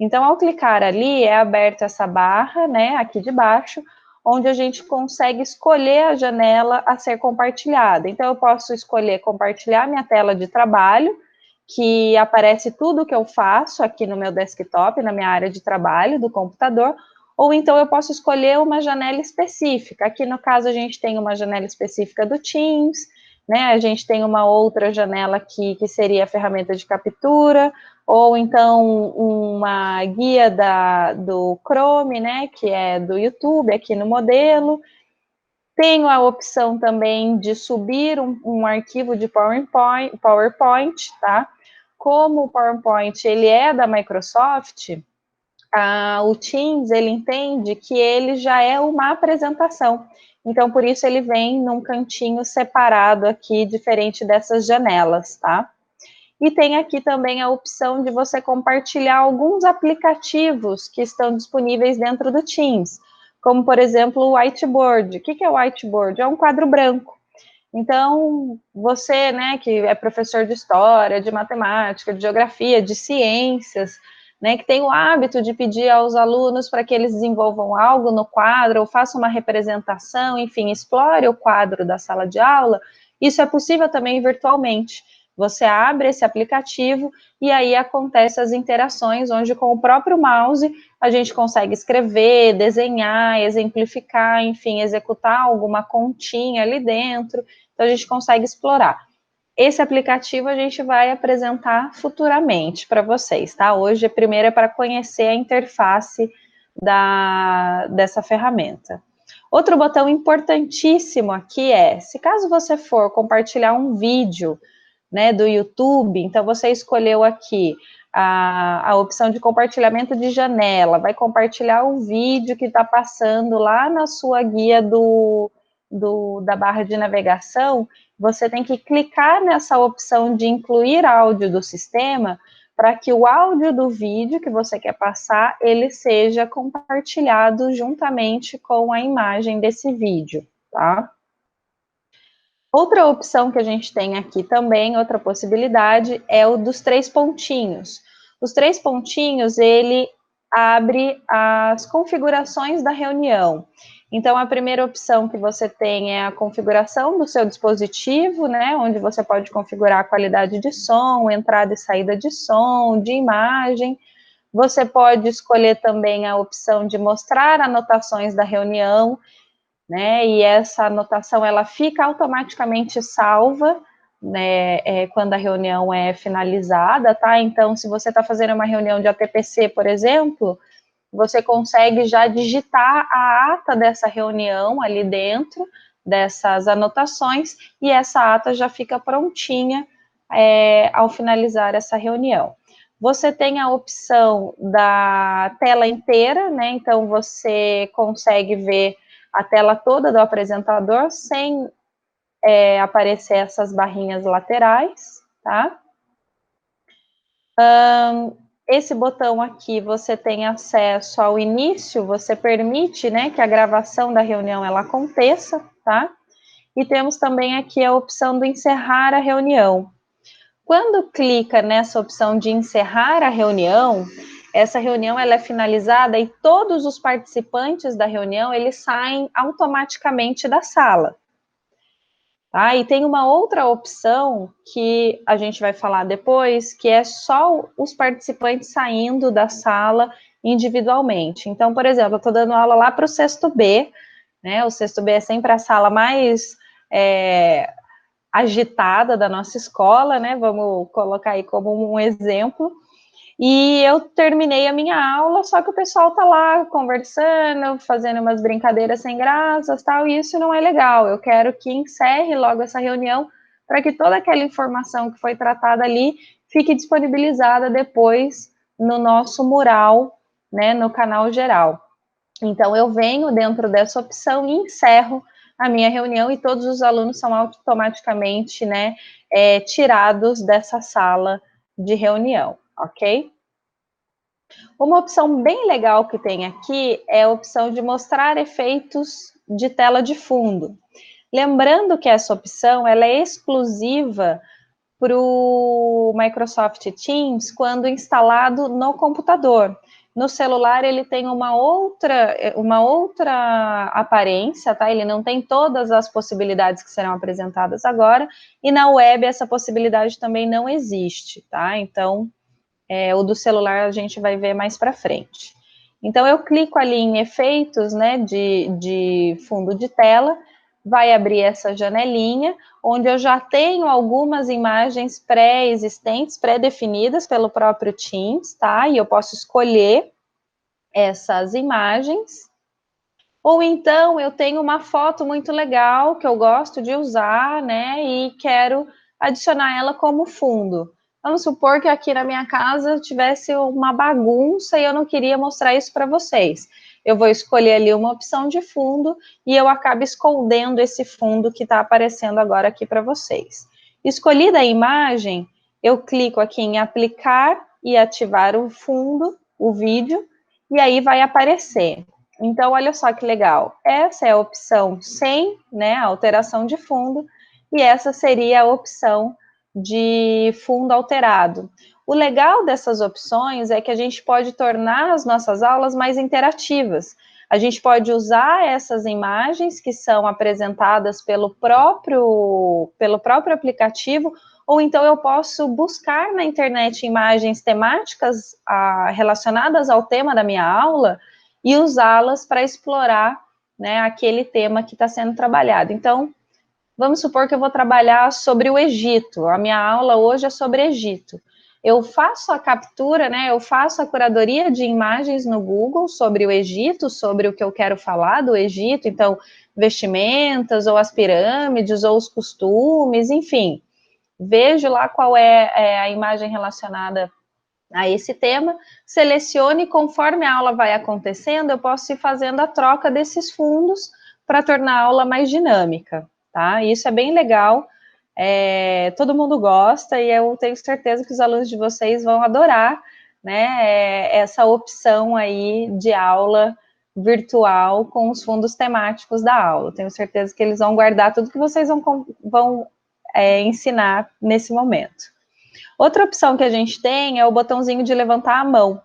Então, ao clicar ali, é aberta essa barra, né, aqui de baixo, onde a gente consegue escolher a janela a ser compartilhada. Então, eu posso escolher compartilhar minha tela de trabalho, que aparece tudo o que eu faço aqui no meu desktop, na minha área de trabalho do computador, ou então eu posso escolher uma janela específica. Aqui, no caso, a gente tem uma janela específica do Teams, né, a gente tem uma outra janela aqui, que seria a ferramenta de captura, ou então uma guia do Chrome, né, que é do YouTube, aqui no modelo. Tenho a opção também de subir um arquivo de PowerPoint, tá? Como o PowerPoint, ele é da Microsoft, o Teams, ele entende que ele já é uma apresentação. Então, por isso, ele vem num cantinho separado aqui, diferente dessas janelas, tá? E tem aqui também a opção de você compartilhar alguns aplicativos que estão disponíveis dentro do Teams, como, por exemplo, o whiteboard. O que é o whiteboard? É um quadro branco. Então, você, né, que é professor de história, de matemática, de geografia, de ciências, né, que tem o hábito de pedir aos alunos para que eles desenvolvam algo no quadro, ou façam uma representação, enfim, explore o quadro da sala de aula, isso é possível também virtualmente. Você abre esse aplicativo e aí acontecem as interações, onde com o próprio mouse a gente consegue escrever, desenhar, exemplificar, enfim, executar alguma continha ali dentro, então a gente consegue explorar. Esse aplicativo a gente vai apresentar futuramente para vocês, tá? Hoje, primeiro é para conhecer a interface dessa ferramenta. Outro botão importantíssimo aqui é, se caso você for compartilhar um vídeo, né, do YouTube, então você escolheu aqui a opção de compartilhamento de janela, vai compartilhar o vídeo que está passando lá na sua guia da barra de navegação, você tem que clicar nessa opção de incluir áudio do sistema, para que o áudio do vídeo que você quer passar, ele seja compartilhado juntamente com a imagem desse vídeo, tá? Outra opção que a gente tem aqui também, outra possibilidade, é o dos 3 pontinhos. Os 3 pontinhos, ele abre as configurações da reunião. Então, a primeira opção que você tem é a configuração do seu dispositivo, né, onde você pode configurar a qualidade de som, entrada e saída de som, de imagem. Você pode escolher também a opção de mostrar anotações da reunião, né, e essa anotação, ela fica automaticamente salva, né, quando a reunião é finalizada, tá? Então, se você está fazendo uma reunião de ATPC, por exemplo, você consegue já digitar a ata dessa reunião ali dentro dessas anotações, e essa ata já fica prontinha ao finalizar essa reunião. Você tem a opção da tela inteira, né? Então, você consegue ver a tela toda do apresentador sem aparecer essas barrinhas laterais, tá? Esse botão aqui, você tem acesso ao início, você permite, né, que a gravação da reunião ela aconteça, tá? E temos também aqui a opção do encerrar a reunião. Quando clica nessa opção de encerrar a reunião, essa reunião ela é finalizada e todos os participantes da reunião, eles saem automaticamente da sala. Tá? E tem uma outra opção que a gente vai falar depois, que é só os participantes saindo da sala individualmente. Então, por exemplo, eu estou dando aula lá para o sexto B, né? O sexto B é sempre a sala mais agitada da nossa escola, né? Vamos colocar aí como um exemplo. E eu terminei a minha aula, só que o pessoal tá lá conversando, fazendo umas brincadeiras sem graças, tal, e isso não é legal. Eu quero que encerre logo essa reunião para que toda aquela informação que foi tratada ali fique disponibilizada depois no nosso mural, né, no canal geral. Então, eu venho dentro dessa opção e encerro a minha reunião e todos os alunos são automaticamente, né, tirados dessa sala de reunião, ok? Uma opção bem legal que tem aqui é a opção de mostrar efeitos de tela de fundo. Lembrando que essa opção ela é exclusiva para o Microsoft Teams quando instalado no computador. No celular ele tem uma outra aparência, tá? Ele não tem todas as possibilidades que serão apresentadas agora, e na web essa possibilidade também não existe, tá? Então, o do celular a gente vai ver mais para frente. Então, eu clico ali em efeitos, né, de fundo de tela, vai abrir essa janelinha, onde eu já tenho algumas imagens pré-existentes, pré-definidas pelo próprio Teams, tá? E eu posso escolher essas imagens. Ou então, eu tenho uma foto muito legal que eu gosto de usar, né, e quero adicionar ela como fundo. Vamos supor que aqui na minha casa tivesse uma bagunça e eu não queria mostrar isso para vocês. Eu vou escolher ali uma opção de fundo e eu acabo escondendo esse fundo que está aparecendo agora aqui para vocês. Escolhida a imagem, eu clico aqui em aplicar e ativar o fundo, o vídeo, e aí vai aparecer. Então, olha só que legal. Essa é a opção sem, né, alteração de fundo, e essa seria a opção de fundo alterado. O legal dessas opções é que a gente pode tornar as nossas aulas mais interativas. A gente pode usar essas imagens que são apresentadas pelo próprio aplicativo, ou então eu posso buscar na internet imagens temáticas relacionadas ao tema da minha aula e usá-las para explorar, né, aquele tema que está sendo trabalhado. Então, vamos supor que eu vou trabalhar sobre o Egito. A minha aula hoje é sobre Egito. Eu faço a captura, né? Eu faço a curadoria de imagens no Google sobre o Egito, sobre o que eu quero falar do Egito. Então, vestimentas, ou as pirâmides, ou os costumes, enfim. Vejo lá qual é a imagem relacionada a esse tema, selecione conforme a aula vai acontecendo, eu posso ir fazendo a troca desses fundos para tornar a aula mais dinâmica, tá? Isso é bem legal, todo mundo gosta e eu tenho certeza que os alunos de vocês vão adorar, né, essa opção aí de aula virtual com os fundos temáticos da aula. Tenho certeza que eles vão guardar tudo que vocês vão ensinar nesse momento. Outra opção que a gente tem é o botãozinho de levantar a mão.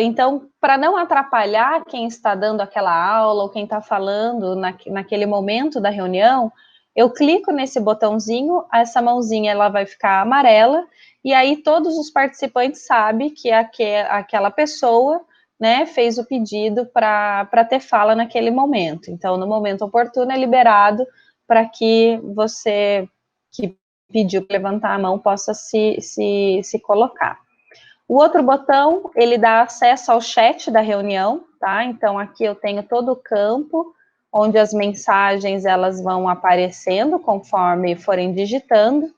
Então, para não atrapalhar quem está dando aquela aula ou quem está falando naquele momento da reunião, eu clico nesse botãozinho, essa mãozinha ela vai ficar amarela, e aí todos os participantes sabem que aquela pessoa, né, fez o pedido para ter fala naquele momento. Então, no momento oportuno, é liberado para que você que pediu para levantar a mão possa se colocar. O outro botão, ele dá acesso ao chat da reunião, tá? Então, aqui eu tenho todo o campo, onde as mensagens, elas vão aparecendo conforme forem digitando.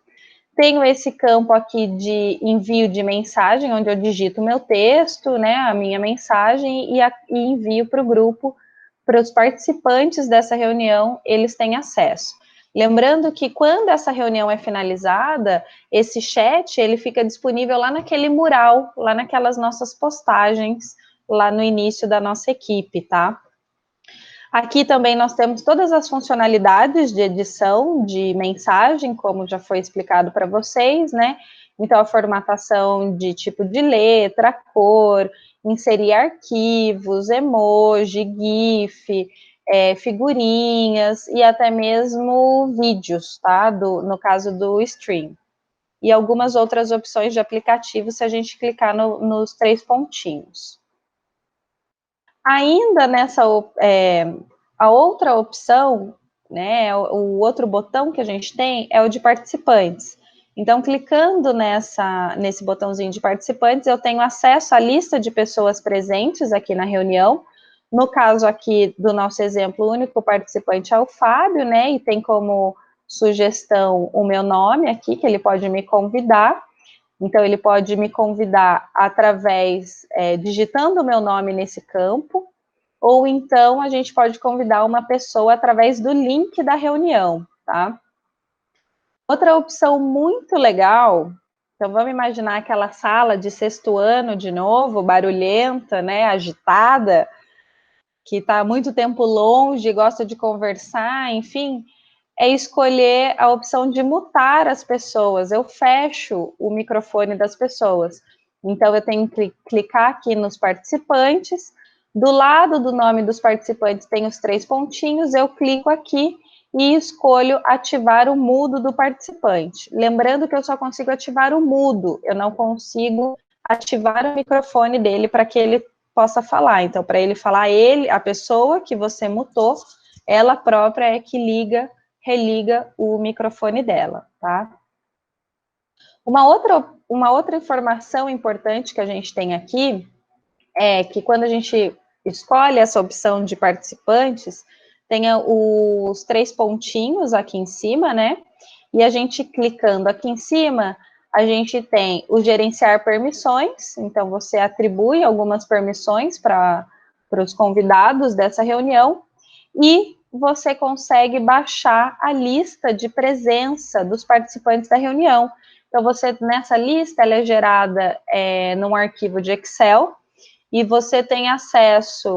Tenho esse campo aqui de envio de mensagem, onde eu digito o meu texto, né, a minha mensagem, e envio para o grupo, para os participantes dessa reunião, eles têm acesso. Lembrando que quando essa reunião é finalizada, esse chat, ele fica disponível lá naquele mural, lá naquelas nossas postagens, lá no início da nossa equipe, tá? Aqui também nós temos todas as funcionalidades de edição de mensagem, como já foi explicado para vocês, né? Então, a formatação de tipo de letra, cor, inserir arquivos, emoji, GIF, figurinhas e até mesmo vídeos, tá? No caso do stream. E algumas outras opções de aplicativo se a gente clicar nos 3 pontinhos. Ainda nessa, a outra opção, né, o outro botão que a gente tem é o de participantes. Então, clicando nesse botãozinho de participantes, eu tenho acesso à lista de pessoas presentes aqui na reunião. No caso aqui do nosso exemplo, o único participante é o Fábio, né, e tem como sugestão o meu nome aqui, que ele pode me convidar. Então, ele pode me convidar através, digitando o meu nome nesse campo, ou então a gente pode convidar uma pessoa através do link da reunião, tá? Outra opção muito legal, então vamos imaginar aquela sala de sexto ano de novo, barulhenta, né, agitada, que está há muito tempo longe, gosta de conversar, enfim, é escolher a opção de mutar as pessoas. Eu fecho o microfone das pessoas. Então, eu tenho que clicar aqui nos participantes. Do lado do nome dos participantes tem os 3 pontinhos. Eu clico aqui e escolho ativar o mudo do participante. Lembrando que eu só consigo ativar o mudo, eu não consigo ativar o microfone dele para que ele possa falar. Então, para ele falar, a pessoa que você mutou, ela própria é que religa o microfone dela, tá? Uma outra informação importante que a gente tem aqui é que quando a gente escolhe essa opção de participantes, tem os 3 pontinhos aqui em cima, né? E a gente clicando aqui em cima, a gente tem o gerenciar permissões, então você atribui algumas permissões para os convidados dessa reunião, e você consegue baixar a lista de presença dos participantes da reunião. Então, nessa lista, ela é gerada num arquivo de Excel, e você tem acesso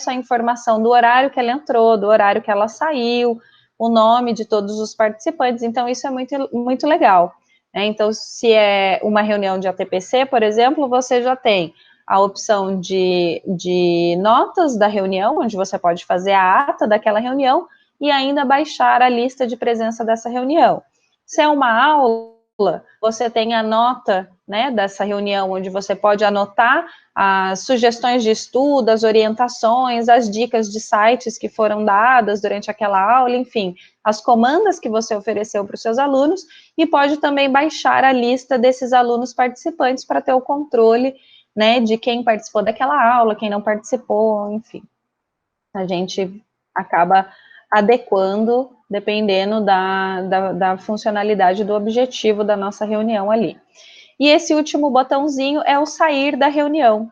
à informação do horário que ela entrou, do horário que ela saiu, o nome de todos os participantes. Então, isso é muito, muito legal, né? Então, se é uma reunião de ATPC, por exemplo, você já tem a opção de notas da reunião, onde você pode fazer a ata daquela reunião e ainda baixar a lista de presença dessa reunião. Se é uma aula, você tem a nota, né, dessa reunião, onde você pode anotar as sugestões de estudo, as orientações, as dicas de sites que foram dadas durante aquela aula, enfim, as comandas que você ofereceu para os seus alunos, e pode também baixar a lista desses alunos participantes para ter o controle, né, de quem participou daquela aula, quem não participou, enfim. A gente acaba adequando, dependendo da funcionalidade do objetivo da nossa reunião ali. E esse último botãozinho é o sair da reunião,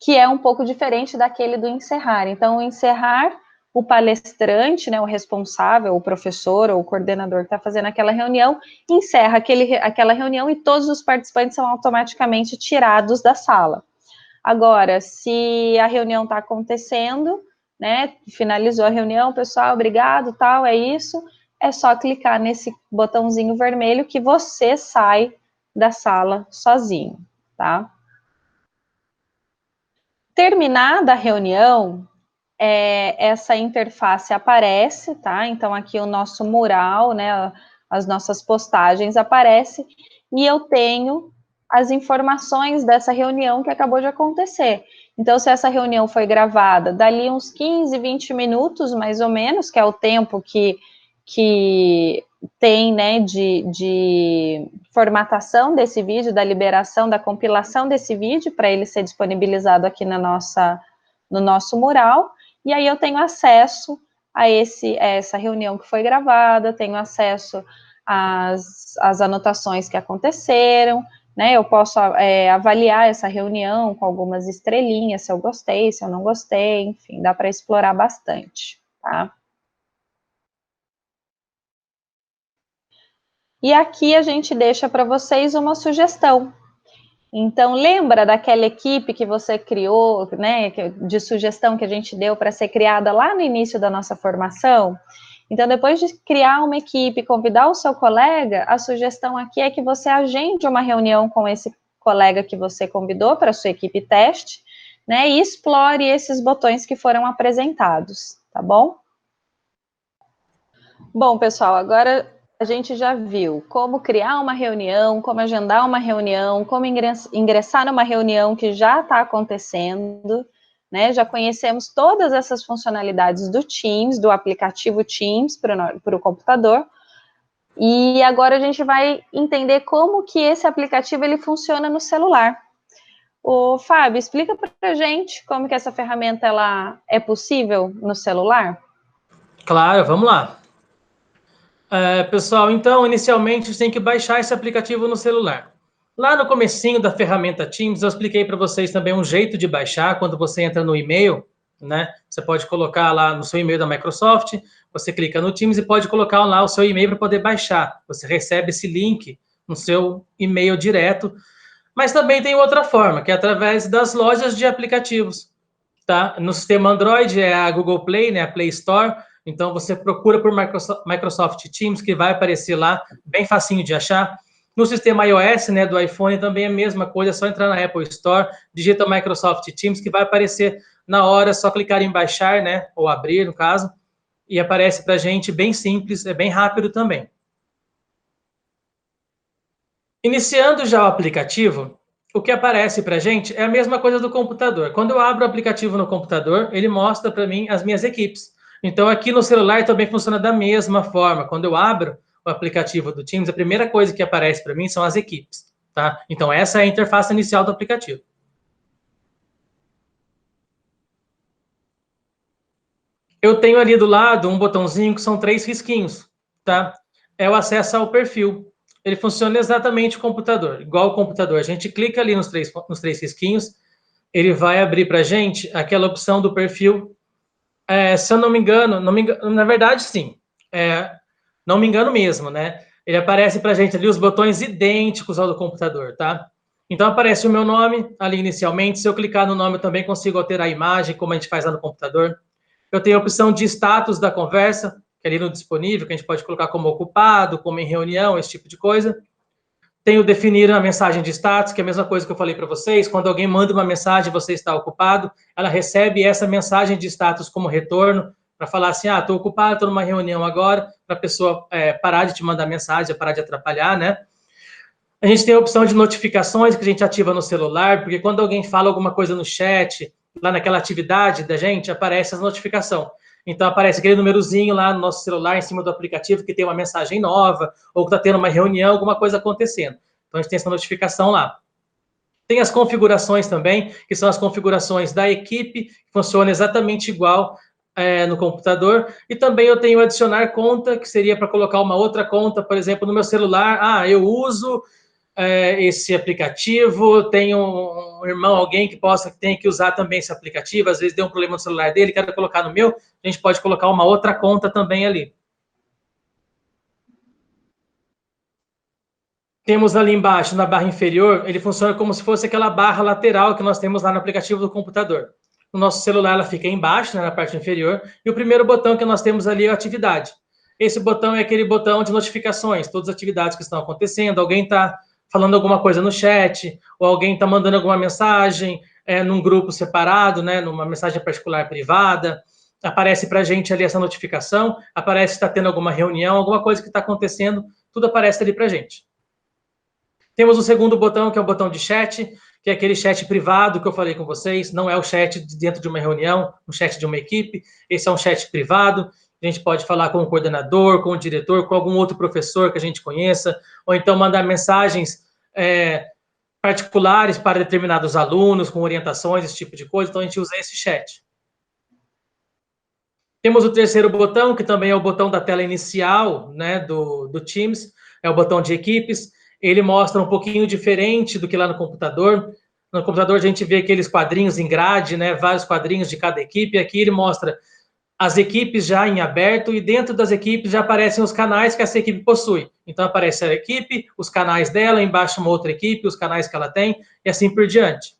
que é um pouco diferente daquele do encerrar. Então, o encerrar, o palestrante, né, o responsável, o professor ou o coordenador que está fazendo aquela reunião, encerra aquela reunião e todos os participantes são automaticamente tirados da sala. Agora, se a reunião está acontecendo, né, finalizou a reunião, pessoal, obrigado, tal, é isso, é só clicar nesse botãozinho vermelho que você sai da sala sozinho, tá? Terminada a reunião, essa interface aparece, tá? Então, aqui o nosso mural, né, as nossas postagens aparecem, e eu tenho as informações dessa reunião que acabou de acontecer. Então, se essa reunião foi gravada, dali uns 15, 20 minutos, mais ou menos, que é o tempo que tem, né, de formatação desse vídeo, da liberação, da compilação desse vídeo, para ele ser disponibilizado aqui no nosso mural, e aí eu tenho acesso a essa reunião que foi gravada, tenho acesso às anotações que aconteceram, né, eu posso avaliar essa reunião com algumas estrelinhas, se eu gostei, se eu não gostei, enfim, dá para explorar bastante, tá? E aqui a gente deixa para vocês uma sugestão. Então, lembra daquela equipe que você criou, né, de sugestão que a gente deu para ser criada lá no início da nossa formação? Então, depois de criar uma equipe, convidar o seu colega, a sugestão aqui é que você agende uma reunião com esse colega que você convidou para a sua equipe teste, né, e explore esses botões que foram apresentados, tá bom? Bom, pessoal, agora a gente já viu como criar uma reunião, como agendar uma reunião, como ingressar numa reunião que já está acontecendo, né? Já conhecemos todas essas funcionalidades do Teams, do aplicativo Teams para o computador, e agora a gente vai entender como que esse aplicativo ele funciona no celular. O Fábio, explica para a gente como que essa ferramenta ela é possível no celular? Claro, vamos lá. Pessoal, então, inicialmente, você tem que baixar esse aplicativo no celular. Lá no comecinho da ferramenta Teams, eu expliquei para vocês também um jeito de baixar quando você entra no e-mail, né? Você pode colocar lá no seu e-mail da Microsoft, você clica no Teams e pode colocar lá o seu e-mail para poder baixar. Você recebe esse link no seu e-mail direto. Mas também tem outra forma, que é através das lojas de aplicativos, tá? No sistema Android é a Google Play, né? A Play Store. Então, você procura por Microsoft Teams, que vai aparecer lá, bem facinho de achar. No sistema iOS, né, do iPhone, também é a mesma coisa, é só entrar na Apple Store, digita Microsoft Teams, que vai aparecer na hora, é só clicar em baixar, né, ou abrir, no caso, e aparece para a gente bem simples, é bem rápido também. Iniciando já o aplicativo, o que aparece para a gente é a mesma coisa do computador. Quando eu abro o aplicativo no computador, ele mostra para mim as minhas equipes. Então, aqui no celular também funciona da mesma forma. Quando eu abro o aplicativo do Teams, a primeira coisa que aparece para mim são as equipes, tá? Então, essa é a interface inicial do aplicativo. Eu tenho ali do lado um botãozinho que são 3 risquinhos, tá? É o acesso ao perfil. Ele funciona exatamente o computador, igual o computador. A gente clica ali nos três risquinhos, ele vai abrir para a gente aquela opção do perfil. Se eu não me engano, na verdade, sim. Não me engano mesmo, né? Ele aparece para a gente ali os botões idênticos ao do computador, tá? Então, aparece o meu nome ali inicialmente. Se eu clicar no nome, eu também consigo alterar a imagem, como a gente faz lá no computador. Eu tenho a opção de status da conversa, que é ali no disponível, que a gente pode colocar como ocupado, como em reunião, esse tipo de coisa. Tenho definir a mensagem de status, que é a mesma coisa que eu falei para vocês. Quando alguém manda uma mensagem, você está ocupado, ela recebe essa mensagem de status como retorno, para falar assim, estou ocupado, estou numa reunião agora, para a pessoa parar de te mandar mensagem, parar de atrapalhar, né? A gente tem a opção de notificações que a gente ativa no celular, porque quando alguém fala alguma coisa no chat, lá naquela atividade da gente, aparece as notificações. Então, aparece aquele númerozinho lá no nosso celular, em cima do aplicativo, que tem uma mensagem nova, ou que está tendo uma reunião, alguma coisa acontecendo. Então, a gente tem essa notificação lá. Tem as configurações também, que são as configurações da equipe, que funciona exatamente igual no computador. E também eu tenho adicionar conta, que seria para colocar uma outra conta, por exemplo, no meu celular. Eu uso esse aplicativo, tem um irmão, alguém que tenha que usar também esse aplicativo, às vezes deu um problema no celular dele, quero colocar no meu, a gente pode colocar uma outra conta também ali. Temos ali embaixo, na barra inferior, ele funciona como se fosse aquela barra lateral que nós temos lá no aplicativo do computador. No nosso celular ela fica embaixo, né, na parte inferior, e o primeiro botão que nós temos ali é a atividade. Esse botão é aquele botão de notificações, todas as atividades que estão acontecendo, alguém está falando alguma coisa no chat, ou alguém está mandando alguma mensagem num grupo separado, né, numa mensagem particular privada, aparece para a gente ali essa notificação, aparece que está tendo alguma reunião, alguma coisa que está acontecendo, tudo aparece ali para a gente. Temos o segundo botão, que é o botão de chat, que é aquele chat privado que eu falei com vocês, não é o chat dentro de uma reunião, um chat de uma equipe, esse é um chat privado, a gente pode falar com o coordenador, com o diretor, com algum outro professor que a gente conheça, ou então mandar mensagens particulares para determinados alunos, com orientações, esse tipo de coisa, então a gente usa esse chat. Temos o terceiro botão, que também é o botão da tela inicial, né, do Teams, é o botão de equipes. Ele mostra um pouquinho diferente do que lá no computador. No computador a gente vê aqueles quadrinhos em grade, né, vários quadrinhos de cada equipe. Aqui ele mostra as equipes já em aberto e dentro das equipes já aparecem os canais que essa equipe possui. Então, aparece a equipe, os canais dela, embaixo uma outra equipe, os canais que ela tem e assim por diante.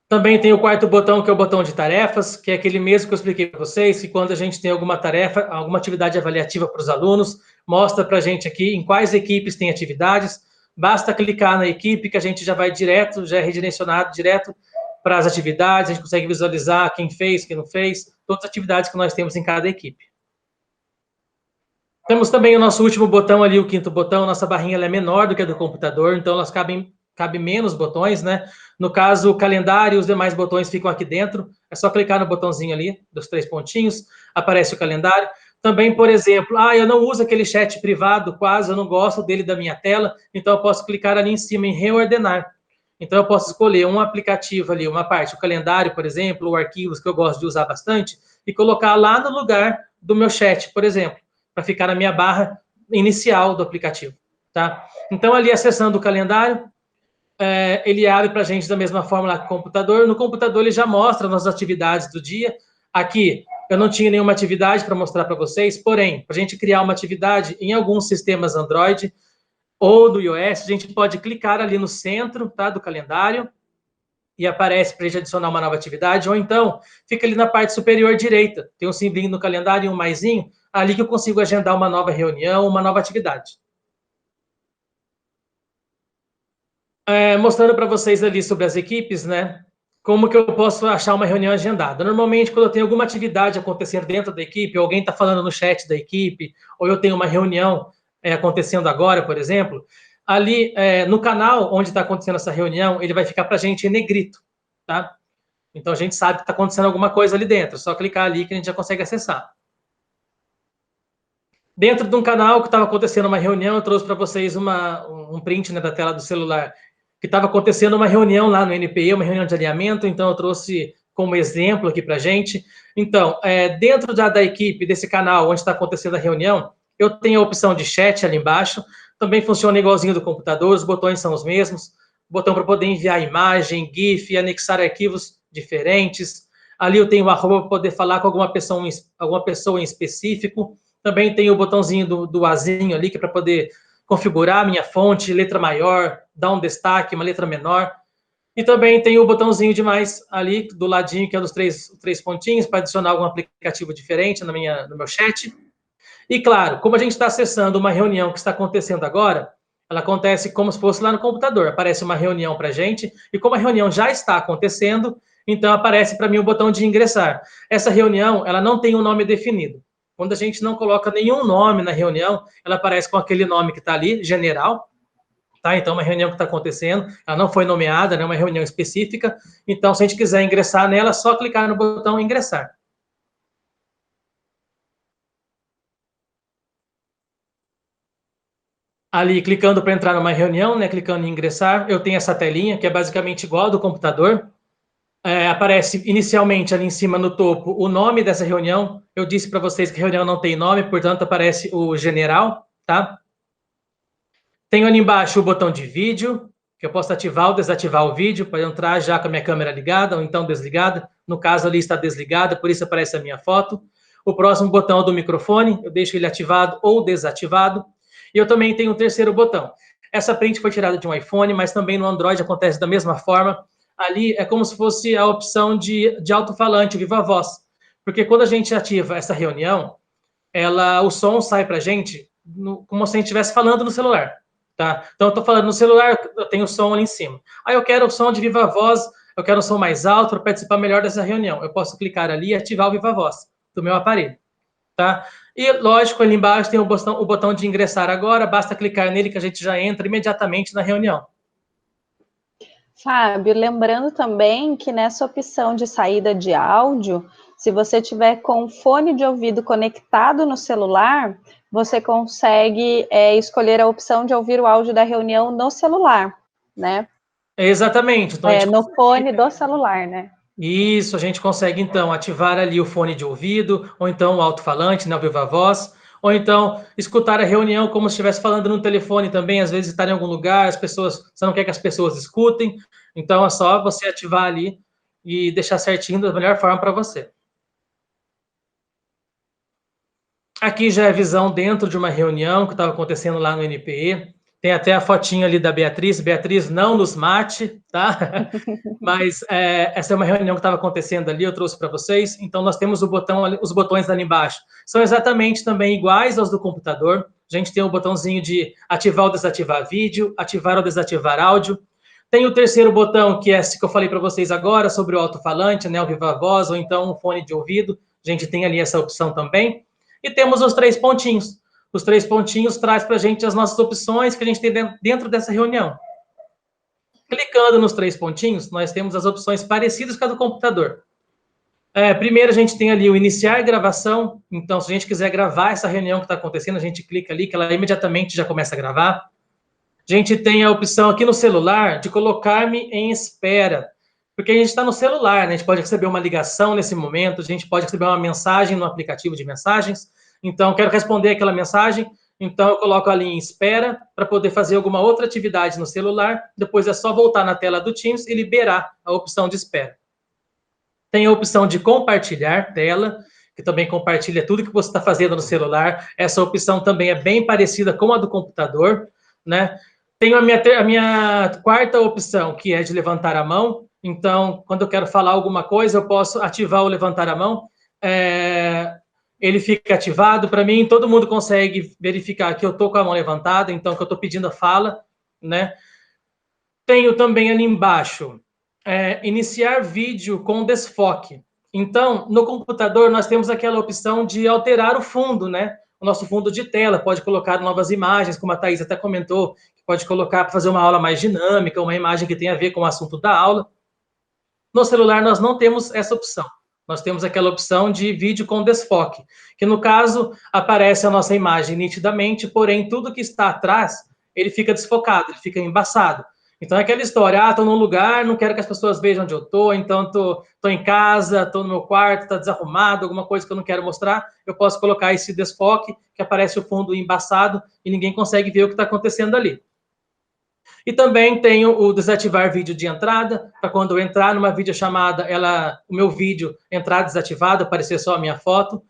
Também tem o quarto botão, que é o botão de tarefas, que é aquele mesmo que eu expliquei para vocês, que quando a gente tem alguma tarefa, alguma atividade avaliativa para os alunos, mostra para a gente aqui em quais equipes tem atividades, basta clicar na equipe que a gente já vai direto, já é redirecionado direto para as atividades, a gente consegue visualizar quem fez, quem não fez, todas as atividades que nós temos em cada equipe. Temos também o nosso último botão ali, o quinto botão, nossa barrinha ela é menor do que a do computador, então elas cabem menos botões, né? No caso, o calendário e os demais botões ficam aqui dentro, é só clicar no botãozinho ali, dos 3 pontinhos, aparece o calendário. Também, por exemplo, eu não uso aquele chat privado, quase, eu não gosto dele da minha tela, então eu posso clicar ali em cima em reordenar. Então eu posso escolher um aplicativo ali, uma parte, o calendário, por exemplo, ou arquivos que eu gosto de usar bastante, e colocar lá no lugar do meu chat, por exemplo, para ficar na minha barra inicial do aplicativo, tá? Então ali acessando o calendário, ele abre para a gente da mesma forma lá com o computador. No computador ele já mostra as nossas atividades do dia. Aqui eu não tinha nenhuma atividade para mostrar para vocês, porém, para a gente criar uma atividade em alguns sistemas Android ou do iOS, a gente pode clicar ali no centro, tá, do calendário e aparece para a gente adicionar uma nova atividade, ou então fica ali na parte superior direita, tem um símbolo no calendário e um maisinho, ali que eu consigo agendar uma nova reunião, uma nova atividade. Mostrando para vocês ali sobre as equipes, né? Como que eu posso achar uma reunião agendada? Normalmente, quando eu tenho alguma atividade acontecendo dentro da equipe, ou alguém está falando no chat da equipe, ou eu tenho uma reunião acontecendo agora, por exemplo, ali no canal onde está acontecendo essa reunião, ele vai ficar para a gente em negrito, tá? Então a gente sabe que está acontecendo alguma coisa ali dentro, é só clicar ali que a gente já consegue acessar. Dentro de um canal que estava acontecendo uma reunião, eu trouxe para vocês um print, né, da tela do celular, que estava acontecendo uma reunião lá no NPE, uma reunião de alinhamento, então eu trouxe como exemplo aqui para a gente. Então, dentro da equipe, desse canal onde está acontecendo a reunião, eu tenho a opção de chat ali embaixo, também funciona igualzinho do computador, os botões são os mesmos, botão para poder enviar imagem, GIF, anexar arquivos diferentes. Ali eu tenho o arroba para poder falar com alguma pessoa em específico. Também tem o botãozinho do Azinho ali, que é para poder configurar a minha fonte, letra maior, dar um destaque, uma letra menor. E também tem o botãozinho de mais ali do ladinho, que é dos três pontinhos, para adicionar algum aplicativo diferente no meu chat. E claro, como a gente está acessando uma reunião que está acontecendo agora, ela acontece como se fosse lá no computador. Aparece uma reunião para a gente, e como a reunião já está acontecendo, então aparece para mim o botão de ingressar. Essa reunião, ela não tem um nome definido. Quando a gente não coloca nenhum nome na reunião, ela aparece com aquele nome que está ali, general, tá? Então, uma reunião que está acontecendo, ela não foi nomeada, né? Uma reunião específica. Então, se a gente quiser ingressar nela, é só clicar no botão ingressar. Ali, clicando para entrar numa reunião, né? Clicando em ingressar, eu tenho essa telinha, que é basicamente igual ao do computador. Aparece inicialmente ali em cima no topo o nome dessa reunião. Eu disse para vocês que a reunião não tem nome, portanto, aparece o general, tá? Tenho ali embaixo o botão de vídeo, que eu posso ativar ou desativar o vídeo para entrar já com a minha câmera ligada ou então desligada. No caso ali está desligada, por isso aparece a minha foto. O próximo botão é do microfone, eu deixo ele ativado ou desativado. E eu também tenho um terceiro botão. Essa print foi tirada de um iPhone, mas também no Android acontece da mesma forma. Ali é como se fosse a opção de alto-falante, viva voz. Porque quando a gente ativa essa reunião, o som sai para a gente como se a gente estivesse falando no celular. Tá? Então, eu estou falando no celular, eu tenho o som ali em cima. Aí eu quero o som de viva voz, eu quero um som mais alto para participar melhor dessa reunião. Eu posso clicar ali e ativar o viva voz do meu aparelho. Tá? E, lógico, ali embaixo tem o botão de ingressar agora, basta clicar nele que a gente já entra imediatamente na reunião. Fábio, lembrando também que nessa opção de saída de áudio, se você tiver com o fone de ouvido conectado no celular, você consegue escolher a opção de ouvir o áudio da reunião no celular, né? Exatamente. Então, no fone do celular, né? Isso, a gente consegue, então, ativar ali o fone de ouvido, ou então o alto-falante, né, o viva voz, ou então escutar a reunião como se estivesse falando no telefone também, às vezes estar em algum lugar, você não quer que as pessoas escutem, então é só você ativar ali e deixar certinho da melhor forma para você. Aqui já é a visão dentro de uma reunião que estava acontecendo lá no NPE. Tem até a fotinha ali da Beatriz. Beatriz, não nos mate, tá? Mas essa é uma reunião que estava acontecendo ali, eu trouxe para vocês. Então, nós temos os botões ali embaixo. São exatamente também iguais aos do computador. A gente tem o botãozinho de ativar ou desativar vídeo, ativar ou desativar áudio. Tem o terceiro botão, que é esse que eu falei para vocês agora, sobre o alto-falante, né, o viva voz, ou então o fone de ouvido. A gente tem ali essa opção também. E temos os 3 pontinhos. Os 3 pontinhos traz para a gente as nossas opções que a gente tem dentro dessa reunião. Clicando nos 3 pontinhos, nós temos as opções parecidas com a do computador. Primeiro, a gente tem ali o iniciar gravação. Então, se a gente quiser gravar essa reunião que está acontecendo, a gente clica ali, que ela imediatamente já começa a gravar. A gente tem a opção aqui no celular de colocar-me em espera. Porque a gente está no celular, né? A gente pode receber uma ligação nesse momento, a gente pode receber uma mensagem no aplicativo de mensagens. Então, quero responder aquela mensagem, então eu coloco ali em espera para poder fazer alguma outra atividade no celular. Depois é só voltar na tela do Teams e liberar a opção de espera. Tem a opção de compartilhar tela, que também compartilha tudo que você está fazendo no celular. Essa opção também é bem parecida com a do computador, né? Tenho a minha quarta opção, que é de levantar a mão. Então, quando eu quero falar alguma coisa, eu posso ativar o levantar a mão. Ele fica ativado para mim, todo mundo consegue verificar que eu estou com a mão levantada, então que eu estou pedindo a fala, né? Tenho também ali embaixo, iniciar vídeo com desfoque. Então, no computador, nós temos aquela opção de alterar o fundo, né? O nosso fundo de tela, pode colocar novas imagens, como a Thaís até comentou, pode colocar para fazer uma aula mais dinâmica, uma imagem que tenha a ver com o assunto da aula. No celular, nós não temos essa opção. Nós temos aquela opção de vídeo com desfoque, que no caso, aparece a nossa imagem nitidamente, porém, tudo que está atrás, ele fica desfocado, ele fica embaçado. Então, é aquela história, estou num lugar, não quero que as pessoas vejam onde eu estou, então estou em casa, estou no meu quarto, está desarrumado, alguma coisa que eu não quero mostrar, eu posso colocar esse desfoque, que aparece o fundo embaçado, e ninguém consegue ver o que está acontecendo ali. E também tenho o desativar vídeo de entrada, para quando eu entrar numa videochamada, o meu vídeo entrar desativado, aparecer só a minha foto.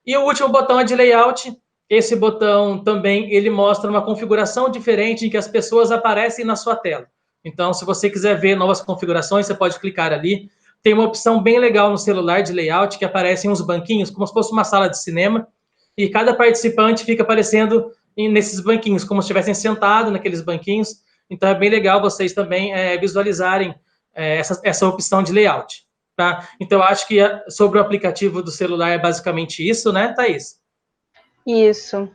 E o último botão é de layout. Esse botão também, ele mostra uma configuração diferente em que as pessoas aparecem na sua tela. Então, se você quiser ver novas configurações, você pode clicar ali. Tem uma opção bem legal no celular de layout, que aparecem uns banquinhos, como se fosse uma sala de cinema, e cada participante fica aparecendo nesses banquinhos, como se estivessem sentados naqueles banquinhos. Então, é bem legal vocês também visualizarem essa opção de layout. Tá? Então, eu acho que sobre o aplicativo do celular é basicamente isso, né, Thaís? Isso.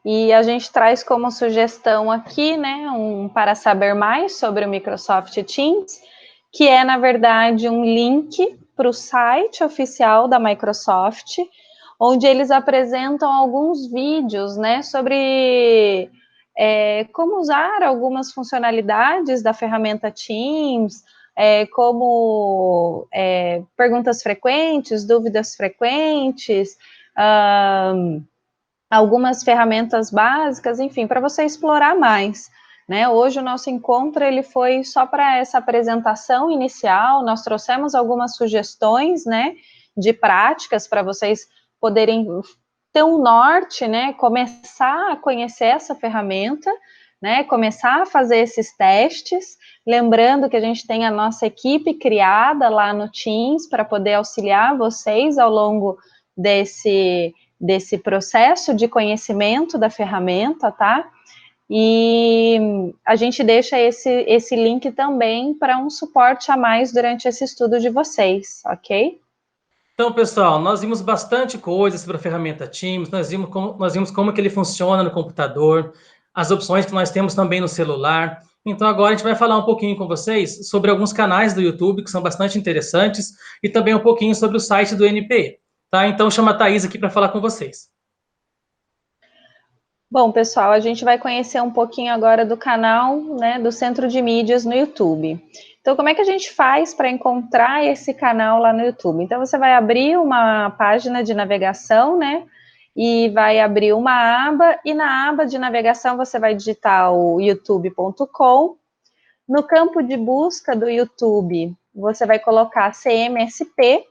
E a gente traz como sugestão aqui, né, para saber mais sobre o Microsoft Teams, que é, na verdade, um link para o site oficial da Microsoft, onde eles apresentam alguns vídeos, né, sobre como usar algumas funcionalidades da ferramenta Teams, como perguntas frequentes, dúvidas frequentes, algumas ferramentas básicas, enfim, para você explorar mais, né? Hoje o nosso encontro ele foi só para essa apresentação inicial, nós trouxemos algumas sugestões, né, de práticas para vocês poderem ter um norte, né, começar a conhecer essa ferramenta, né, começar a fazer esses testes, lembrando que a gente tem a nossa equipe criada lá no Teams para poder auxiliar vocês ao longo desse processo de conhecimento da ferramenta, tá? E a gente deixa esse link também para um suporte a mais durante esse estudo de vocês, ok? Então, pessoal, nós vimos bastante coisa sobre a ferramenta Teams, nós vimos como que ele funciona no computador, as opções que nós temos também no celular. Então, agora a gente vai falar um pouquinho com vocês sobre alguns canais do YouTube que são bastante interessantes e também um pouquinho sobre o site do NPE. Tá? Então, chama a Thaís aqui para falar com vocês. Bom, pessoal, a gente vai conhecer um pouquinho agora do canal, né, do Centro de Mídias no YouTube. Então, como é que a gente faz para encontrar esse canal lá no YouTube? Então, você vai abrir uma página de navegação, né, e vai abrir uma aba, e na aba de navegação você vai digitar o youtube.com. No campo de busca do YouTube, você vai colocar CMSP,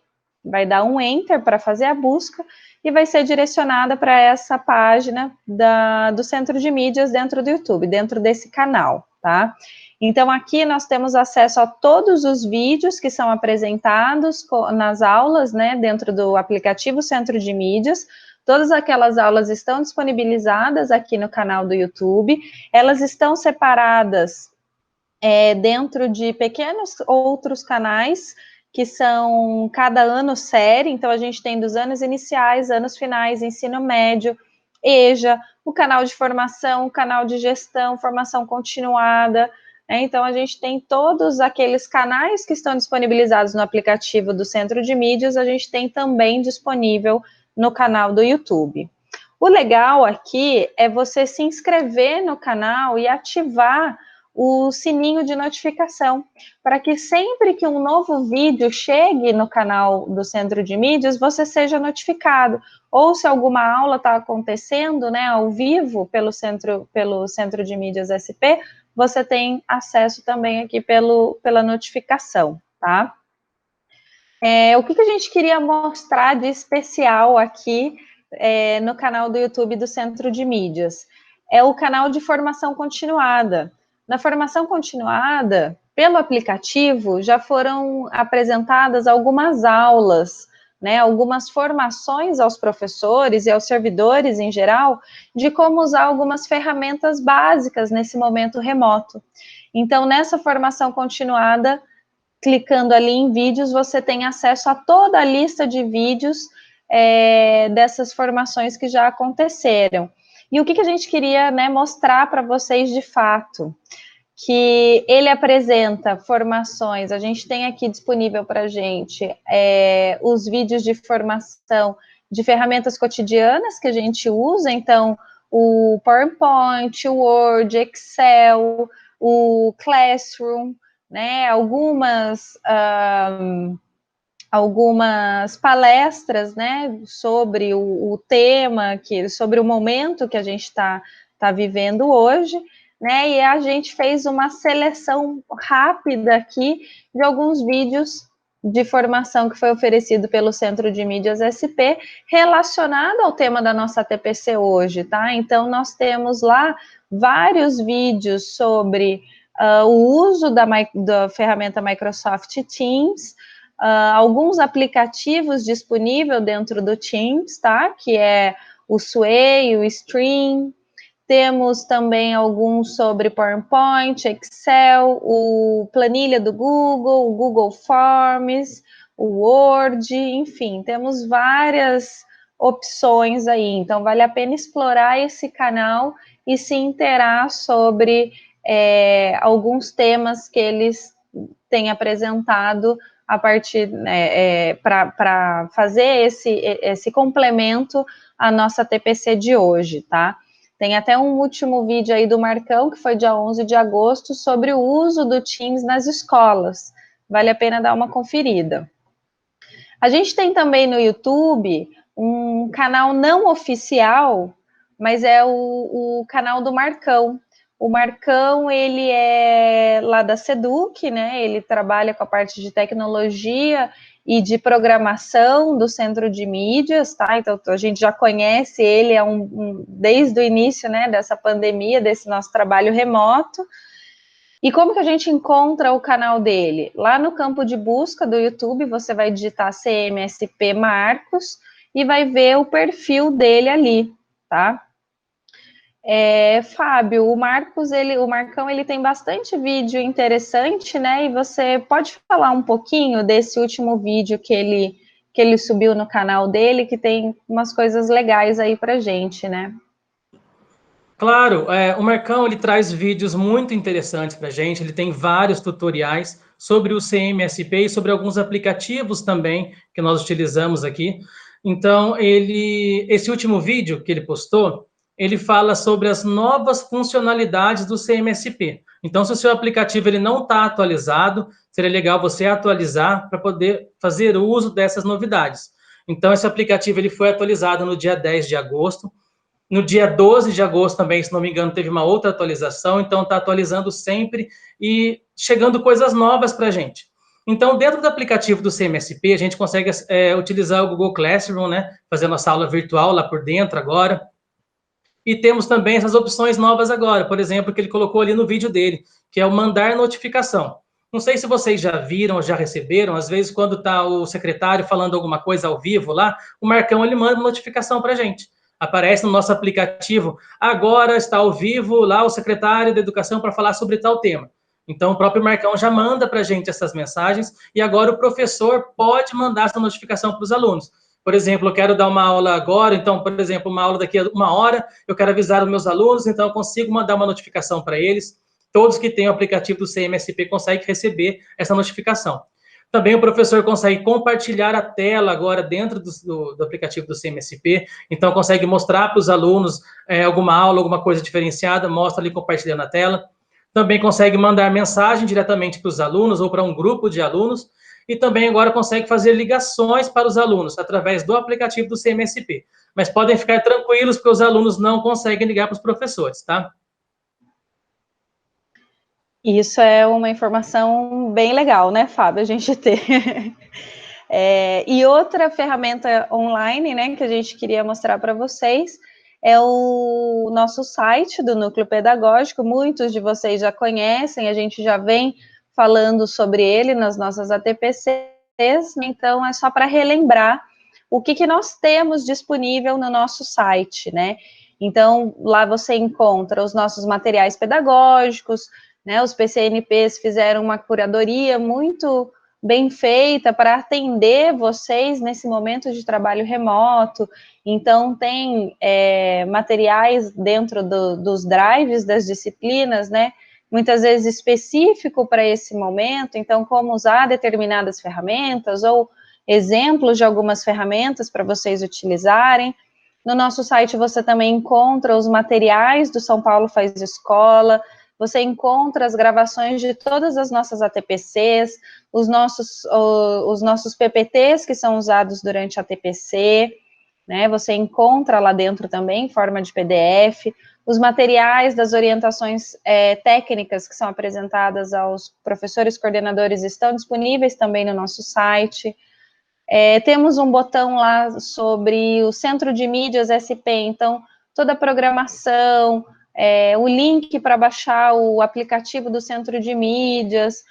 vai dar um Enter para fazer a busca, e vai ser direcionada para essa página do Centro de Mídias dentro do YouTube, dentro desse canal, tá? Então, aqui nós temos acesso a todos os vídeos que são apresentados nas aulas, né, dentro do aplicativo Centro de Mídias. Todas aquelas aulas estão disponibilizadas aqui no canal do YouTube. Elas estão separadas dentro de pequenos outros canais, que são cada ano série. Então, a gente tem dos anos iniciais, anos finais, ensino médio, EJA, o canal de formação, o canal de gestão, formação continuada. Então, a gente tem todos aqueles canais que estão disponibilizados no aplicativo do Centro de Mídias, a gente tem também disponível no canal do YouTube. O legal aqui é você se inscrever no canal e ativar o sininho de notificação, para que sempre que um novo vídeo chegue no canal do Centro de Mídias, você seja notificado. Ou se alguma aula está acontecendo, né, ao vivo pelo Centro de Mídias SP, você tem acesso também aqui pela notificação, tá? O que a gente queria mostrar de especial aqui no canal do YouTube do Centro de Mídias? É o canal de formação continuada. Na formação continuada, pelo aplicativo, já foram apresentadas algumas aulas, né, algumas formações aos professores e aos servidores em geral, de como usar algumas ferramentas básicas nesse momento remoto. Então, nessa formação continuada, clicando ali em vídeos, você tem acesso a toda a lista de vídeos dessas formações que já aconteceram. E o que a gente queria, né, mostrar para vocês de fato? Que ele apresenta formações, a gente tem aqui disponível para a gente os vídeos de formação de ferramentas cotidianas que a gente usa, então o PowerPoint, o Word, Excel, o Classroom, né, algumas palestras, né, sobre o tema, sobre o momento que a gente está vivendo hoje, né, e a gente fez uma seleção rápida aqui de alguns vídeos de formação que foi oferecido pelo Centro de Mídias SP, relacionado ao tema da nossa TPC hoje, tá? Então, nós temos lá vários vídeos sobre o uso da ferramenta Microsoft Teams, alguns aplicativos disponíveis dentro do Teams, tá? Que é o Sway, o Stream. Temos também alguns sobre PowerPoint, Excel, o planilha do Google, o Google Forms, o Word, enfim, temos várias opções aí. Então, vale a pena explorar esse canal e se inteirar sobre alguns temas que eles têm apresentado a partir, para fazer esse complemento à nossa TPC de hoje, tá? Tem até um último vídeo aí do Marcão, que foi dia 11 de agosto, sobre o uso do Teams nas escolas. Vale a pena dar uma conferida. A gente tem também no YouTube um canal não oficial, mas é o canal do Marcão. O Marcão, ele é lá da Seduc, né? Ele trabalha com a parte de tecnologia e de programação do Centro de Mídias, tá? Então, a gente já conhece ele desde o início, né, dessa pandemia, desse nosso trabalho remoto. E como que a gente encontra o canal dele? Lá no campo de busca do YouTube, você vai digitar CMSP Marcos e vai ver o perfil dele ali, tá? Fábio, o Marcão, ele tem bastante vídeo interessante, né? E você pode falar um pouquinho desse último vídeo que ele subiu no canal dele, que tem umas coisas legais aí pra gente, né? Claro, o Marcão, ele traz vídeos muito interessantes pra gente, ele tem vários tutoriais sobre o CMSP e sobre alguns aplicativos também que nós utilizamos aqui. Então, esse último vídeo que ele postou, ele fala sobre as novas funcionalidades do CMSP. Então, se o seu aplicativo ele não está atualizado, seria legal você atualizar para poder fazer uso dessas novidades. Então, esse aplicativo ele foi atualizado no dia 10 de agosto. No dia 12 de agosto também, se não me engano, teve uma outra atualização. Então, está atualizando sempre e chegando coisas novas para a gente. Então, dentro do aplicativo do CMSP, a gente consegue utilizar o Google Classroom, né? Fazer nossa aula virtual lá por dentro agora. E temos também essas opções novas agora, por exemplo, que ele colocou ali no vídeo dele, que é o mandar notificação. Não sei se vocês já viram ou já receberam, às vezes quando está o secretário falando alguma coisa ao vivo lá, o Marcão ele manda uma notificação para a gente. Aparece no nosso aplicativo, agora está ao vivo lá o secretário da Educação para falar sobre tal tema. Então, o próprio Marcão já manda para a gente essas mensagens e agora o professor pode mandar essa notificação para os alunos. Por exemplo, eu quero dar uma aula agora, então, por exemplo, uma aula daqui a 1 hora, eu quero avisar os meus alunos, então eu consigo mandar uma notificação para eles. Todos que têm o aplicativo do CMSP conseguem receber essa notificação. Também o professor consegue compartilhar a tela agora dentro do aplicativo do CMSP, então consegue mostrar para os alunos alguma aula, alguma coisa diferenciada, mostra ali compartilhando a tela. Também consegue mandar mensagem diretamente para os alunos ou para um grupo de alunos, e também agora consegue fazer ligações para os alunos através do aplicativo do CMSP. Mas podem ficar tranquilos, porque os alunos não conseguem ligar para os professores, tá? Isso é uma informação bem legal, né, Fábio, a gente ter. E outra ferramenta online, né, que a gente queria mostrar para vocês é o nosso site do Núcleo Pedagógico. Muitos de vocês já conhecem, a gente já vem falando sobre ele nas nossas ATPCs, então é só para relembrar o que nós temos disponível no nosso site, né? Então, lá você encontra os nossos materiais pedagógicos, né? Os PCNPs fizeram uma curadoria muito bem feita para atender vocês nesse momento de trabalho remoto. Então, tem materiais dentro dos drives das disciplinas, né? Muitas vezes específico para esse momento, então, como usar determinadas ferramentas ou exemplos de algumas ferramentas para vocês utilizarem. No nosso site você também encontra os materiais do São Paulo Faz Escola, você encontra as gravações de todas as nossas ATPCs, os nossos PPTs que são usados durante a ATPC, né? Você encontra lá dentro também, em forma de PDF, os materiais das orientações técnicas que são apresentadas aos professores coordenadores estão disponíveis também no nosso site. Temos um botão lá sobre o Centro de Mídias SP, então toda a programação, o link para baixar o aplicativo do Centro de Mídias,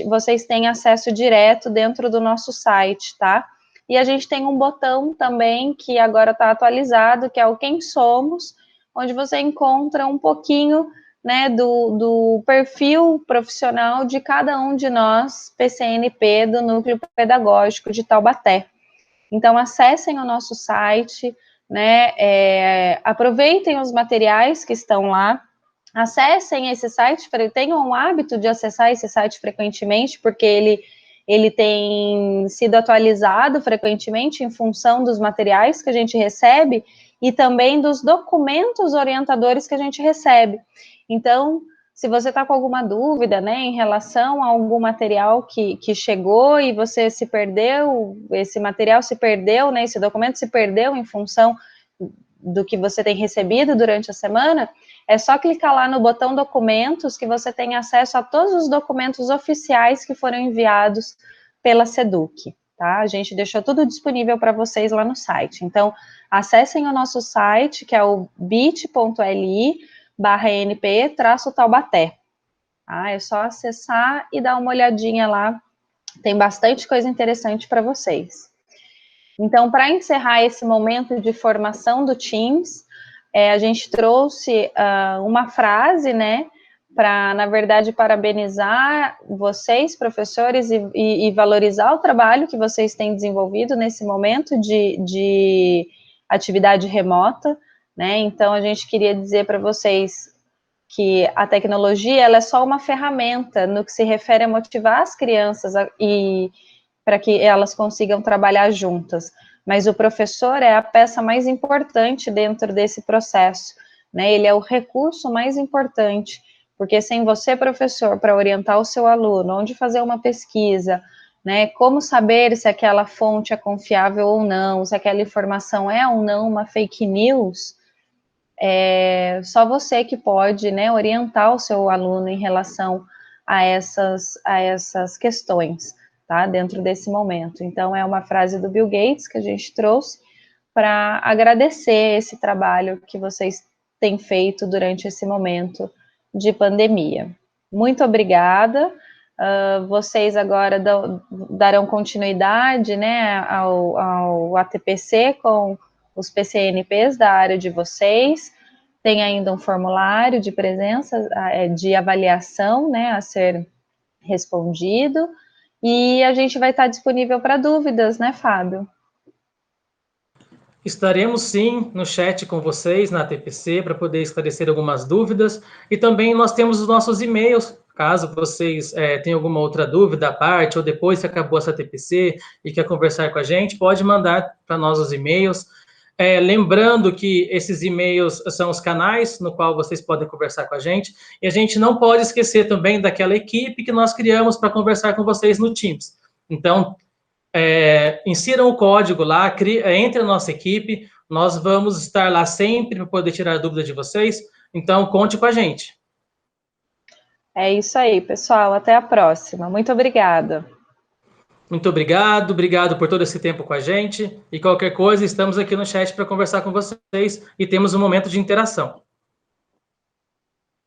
vocês têm acesso direto dentro do nosso site, tá? E a gente tem um botão também que agora está atualizado, que é o Quem Somos, onde você encontra um pouquinho, né, do perfil profissional de cada um de nós, PCNP, do Núcleo Pedagógico de Taubaté. Então, acessem o nosso site, né, aproveitem os materiais que estão lá, acessem esse site, tenham o hábito de acessar esse site frequentemente, porque ele tem sido atualizado frequentemente em função dos materiais que a gente recebe e também dos documentos orientadores que a gente recebe. Então, se você está com alguma dúvida, né, em relação a algum material que chegou e você se perdeu, esse material se perdeu, né, esse documento se perdeu em função do que você tem recebido durante a semana, é só clicar lá no botão documentos que você tem acesso a todos os documentos oficiais que foram enviados pela SEDUC, tá? A gente deixou tudo disponível para vocês lá no site. Então, acessem o nosso site, que é o bit.ly/np-taubaté. Tá? É só acessar e dar uma olhadinha lá. Tem bastante coisa interessante para vocês. Então, para encerrar esse momento de formação do Teams, a gente trouxe uma frase, né, para, na verdade, parabenizar vocês, professores, e valorizar o trabalho que vocês têm desenvolvido nesse momento de atividade remota, né? Então, a gente queria dizer para vocês que a tecnologia ela é só uma ferramenta no que se refere a motivar as crianças e para que elas consigam trabalhar juntas. Mas o professor é a peça mais importante dentro desse processo, né? Ele é o recurso mais importante, porque sem você, professor, para orientar o seu aluno, onde fazer uma pesquisa, né? Como saber se aquela fonte é confiável ou não, se aquela informação é ou não uma fake news, só você que pode, né, orientar o seu aluno em relação a essas questões. tá? Dentro desse momento. Então, é uma frase do Bill Gates que a gente trouxe para agradecer esse trabalho que vocês têm feito durante esse momento de pandemia. Muito obrigada. Vocês agora darão continuidade, né, ao ATPC com os PCNPs da área de vocês. Tem ainda um formulário de presença, de avaliação, né, a ser respondido. E a gente vai estar disponível para dúvidas, né, Fábio? Estaremos sim no chat com vocês na TPC para poder esclarecer algumas dúvidas, e também nós temos os nossos e-mails, caso vocês tenham alguma outra dúvida à parte, ou depois que acabou essa TPC e quer conversar com a gente, pode mandar para nós os e-mails. Lembrando que esses e-mails são os canais no qual vocês podem conversar com a gente, e a gente não pode esquecer também daquela equipe que nós criamos para conversar com vocês no Teams. Então, insiram o código lá, entre a nossa equipe, nós vamos estar lá sempre para poder tirar dúvidas de vocês, então conte com a gente. É isso aí, pessoal, até a próxima. Muito obrigada. Muito obrigado por todo esse tempo com a gente, e qualquer coisa, estamos aqui no chat para conversar com vocês, e temos um momento de interação.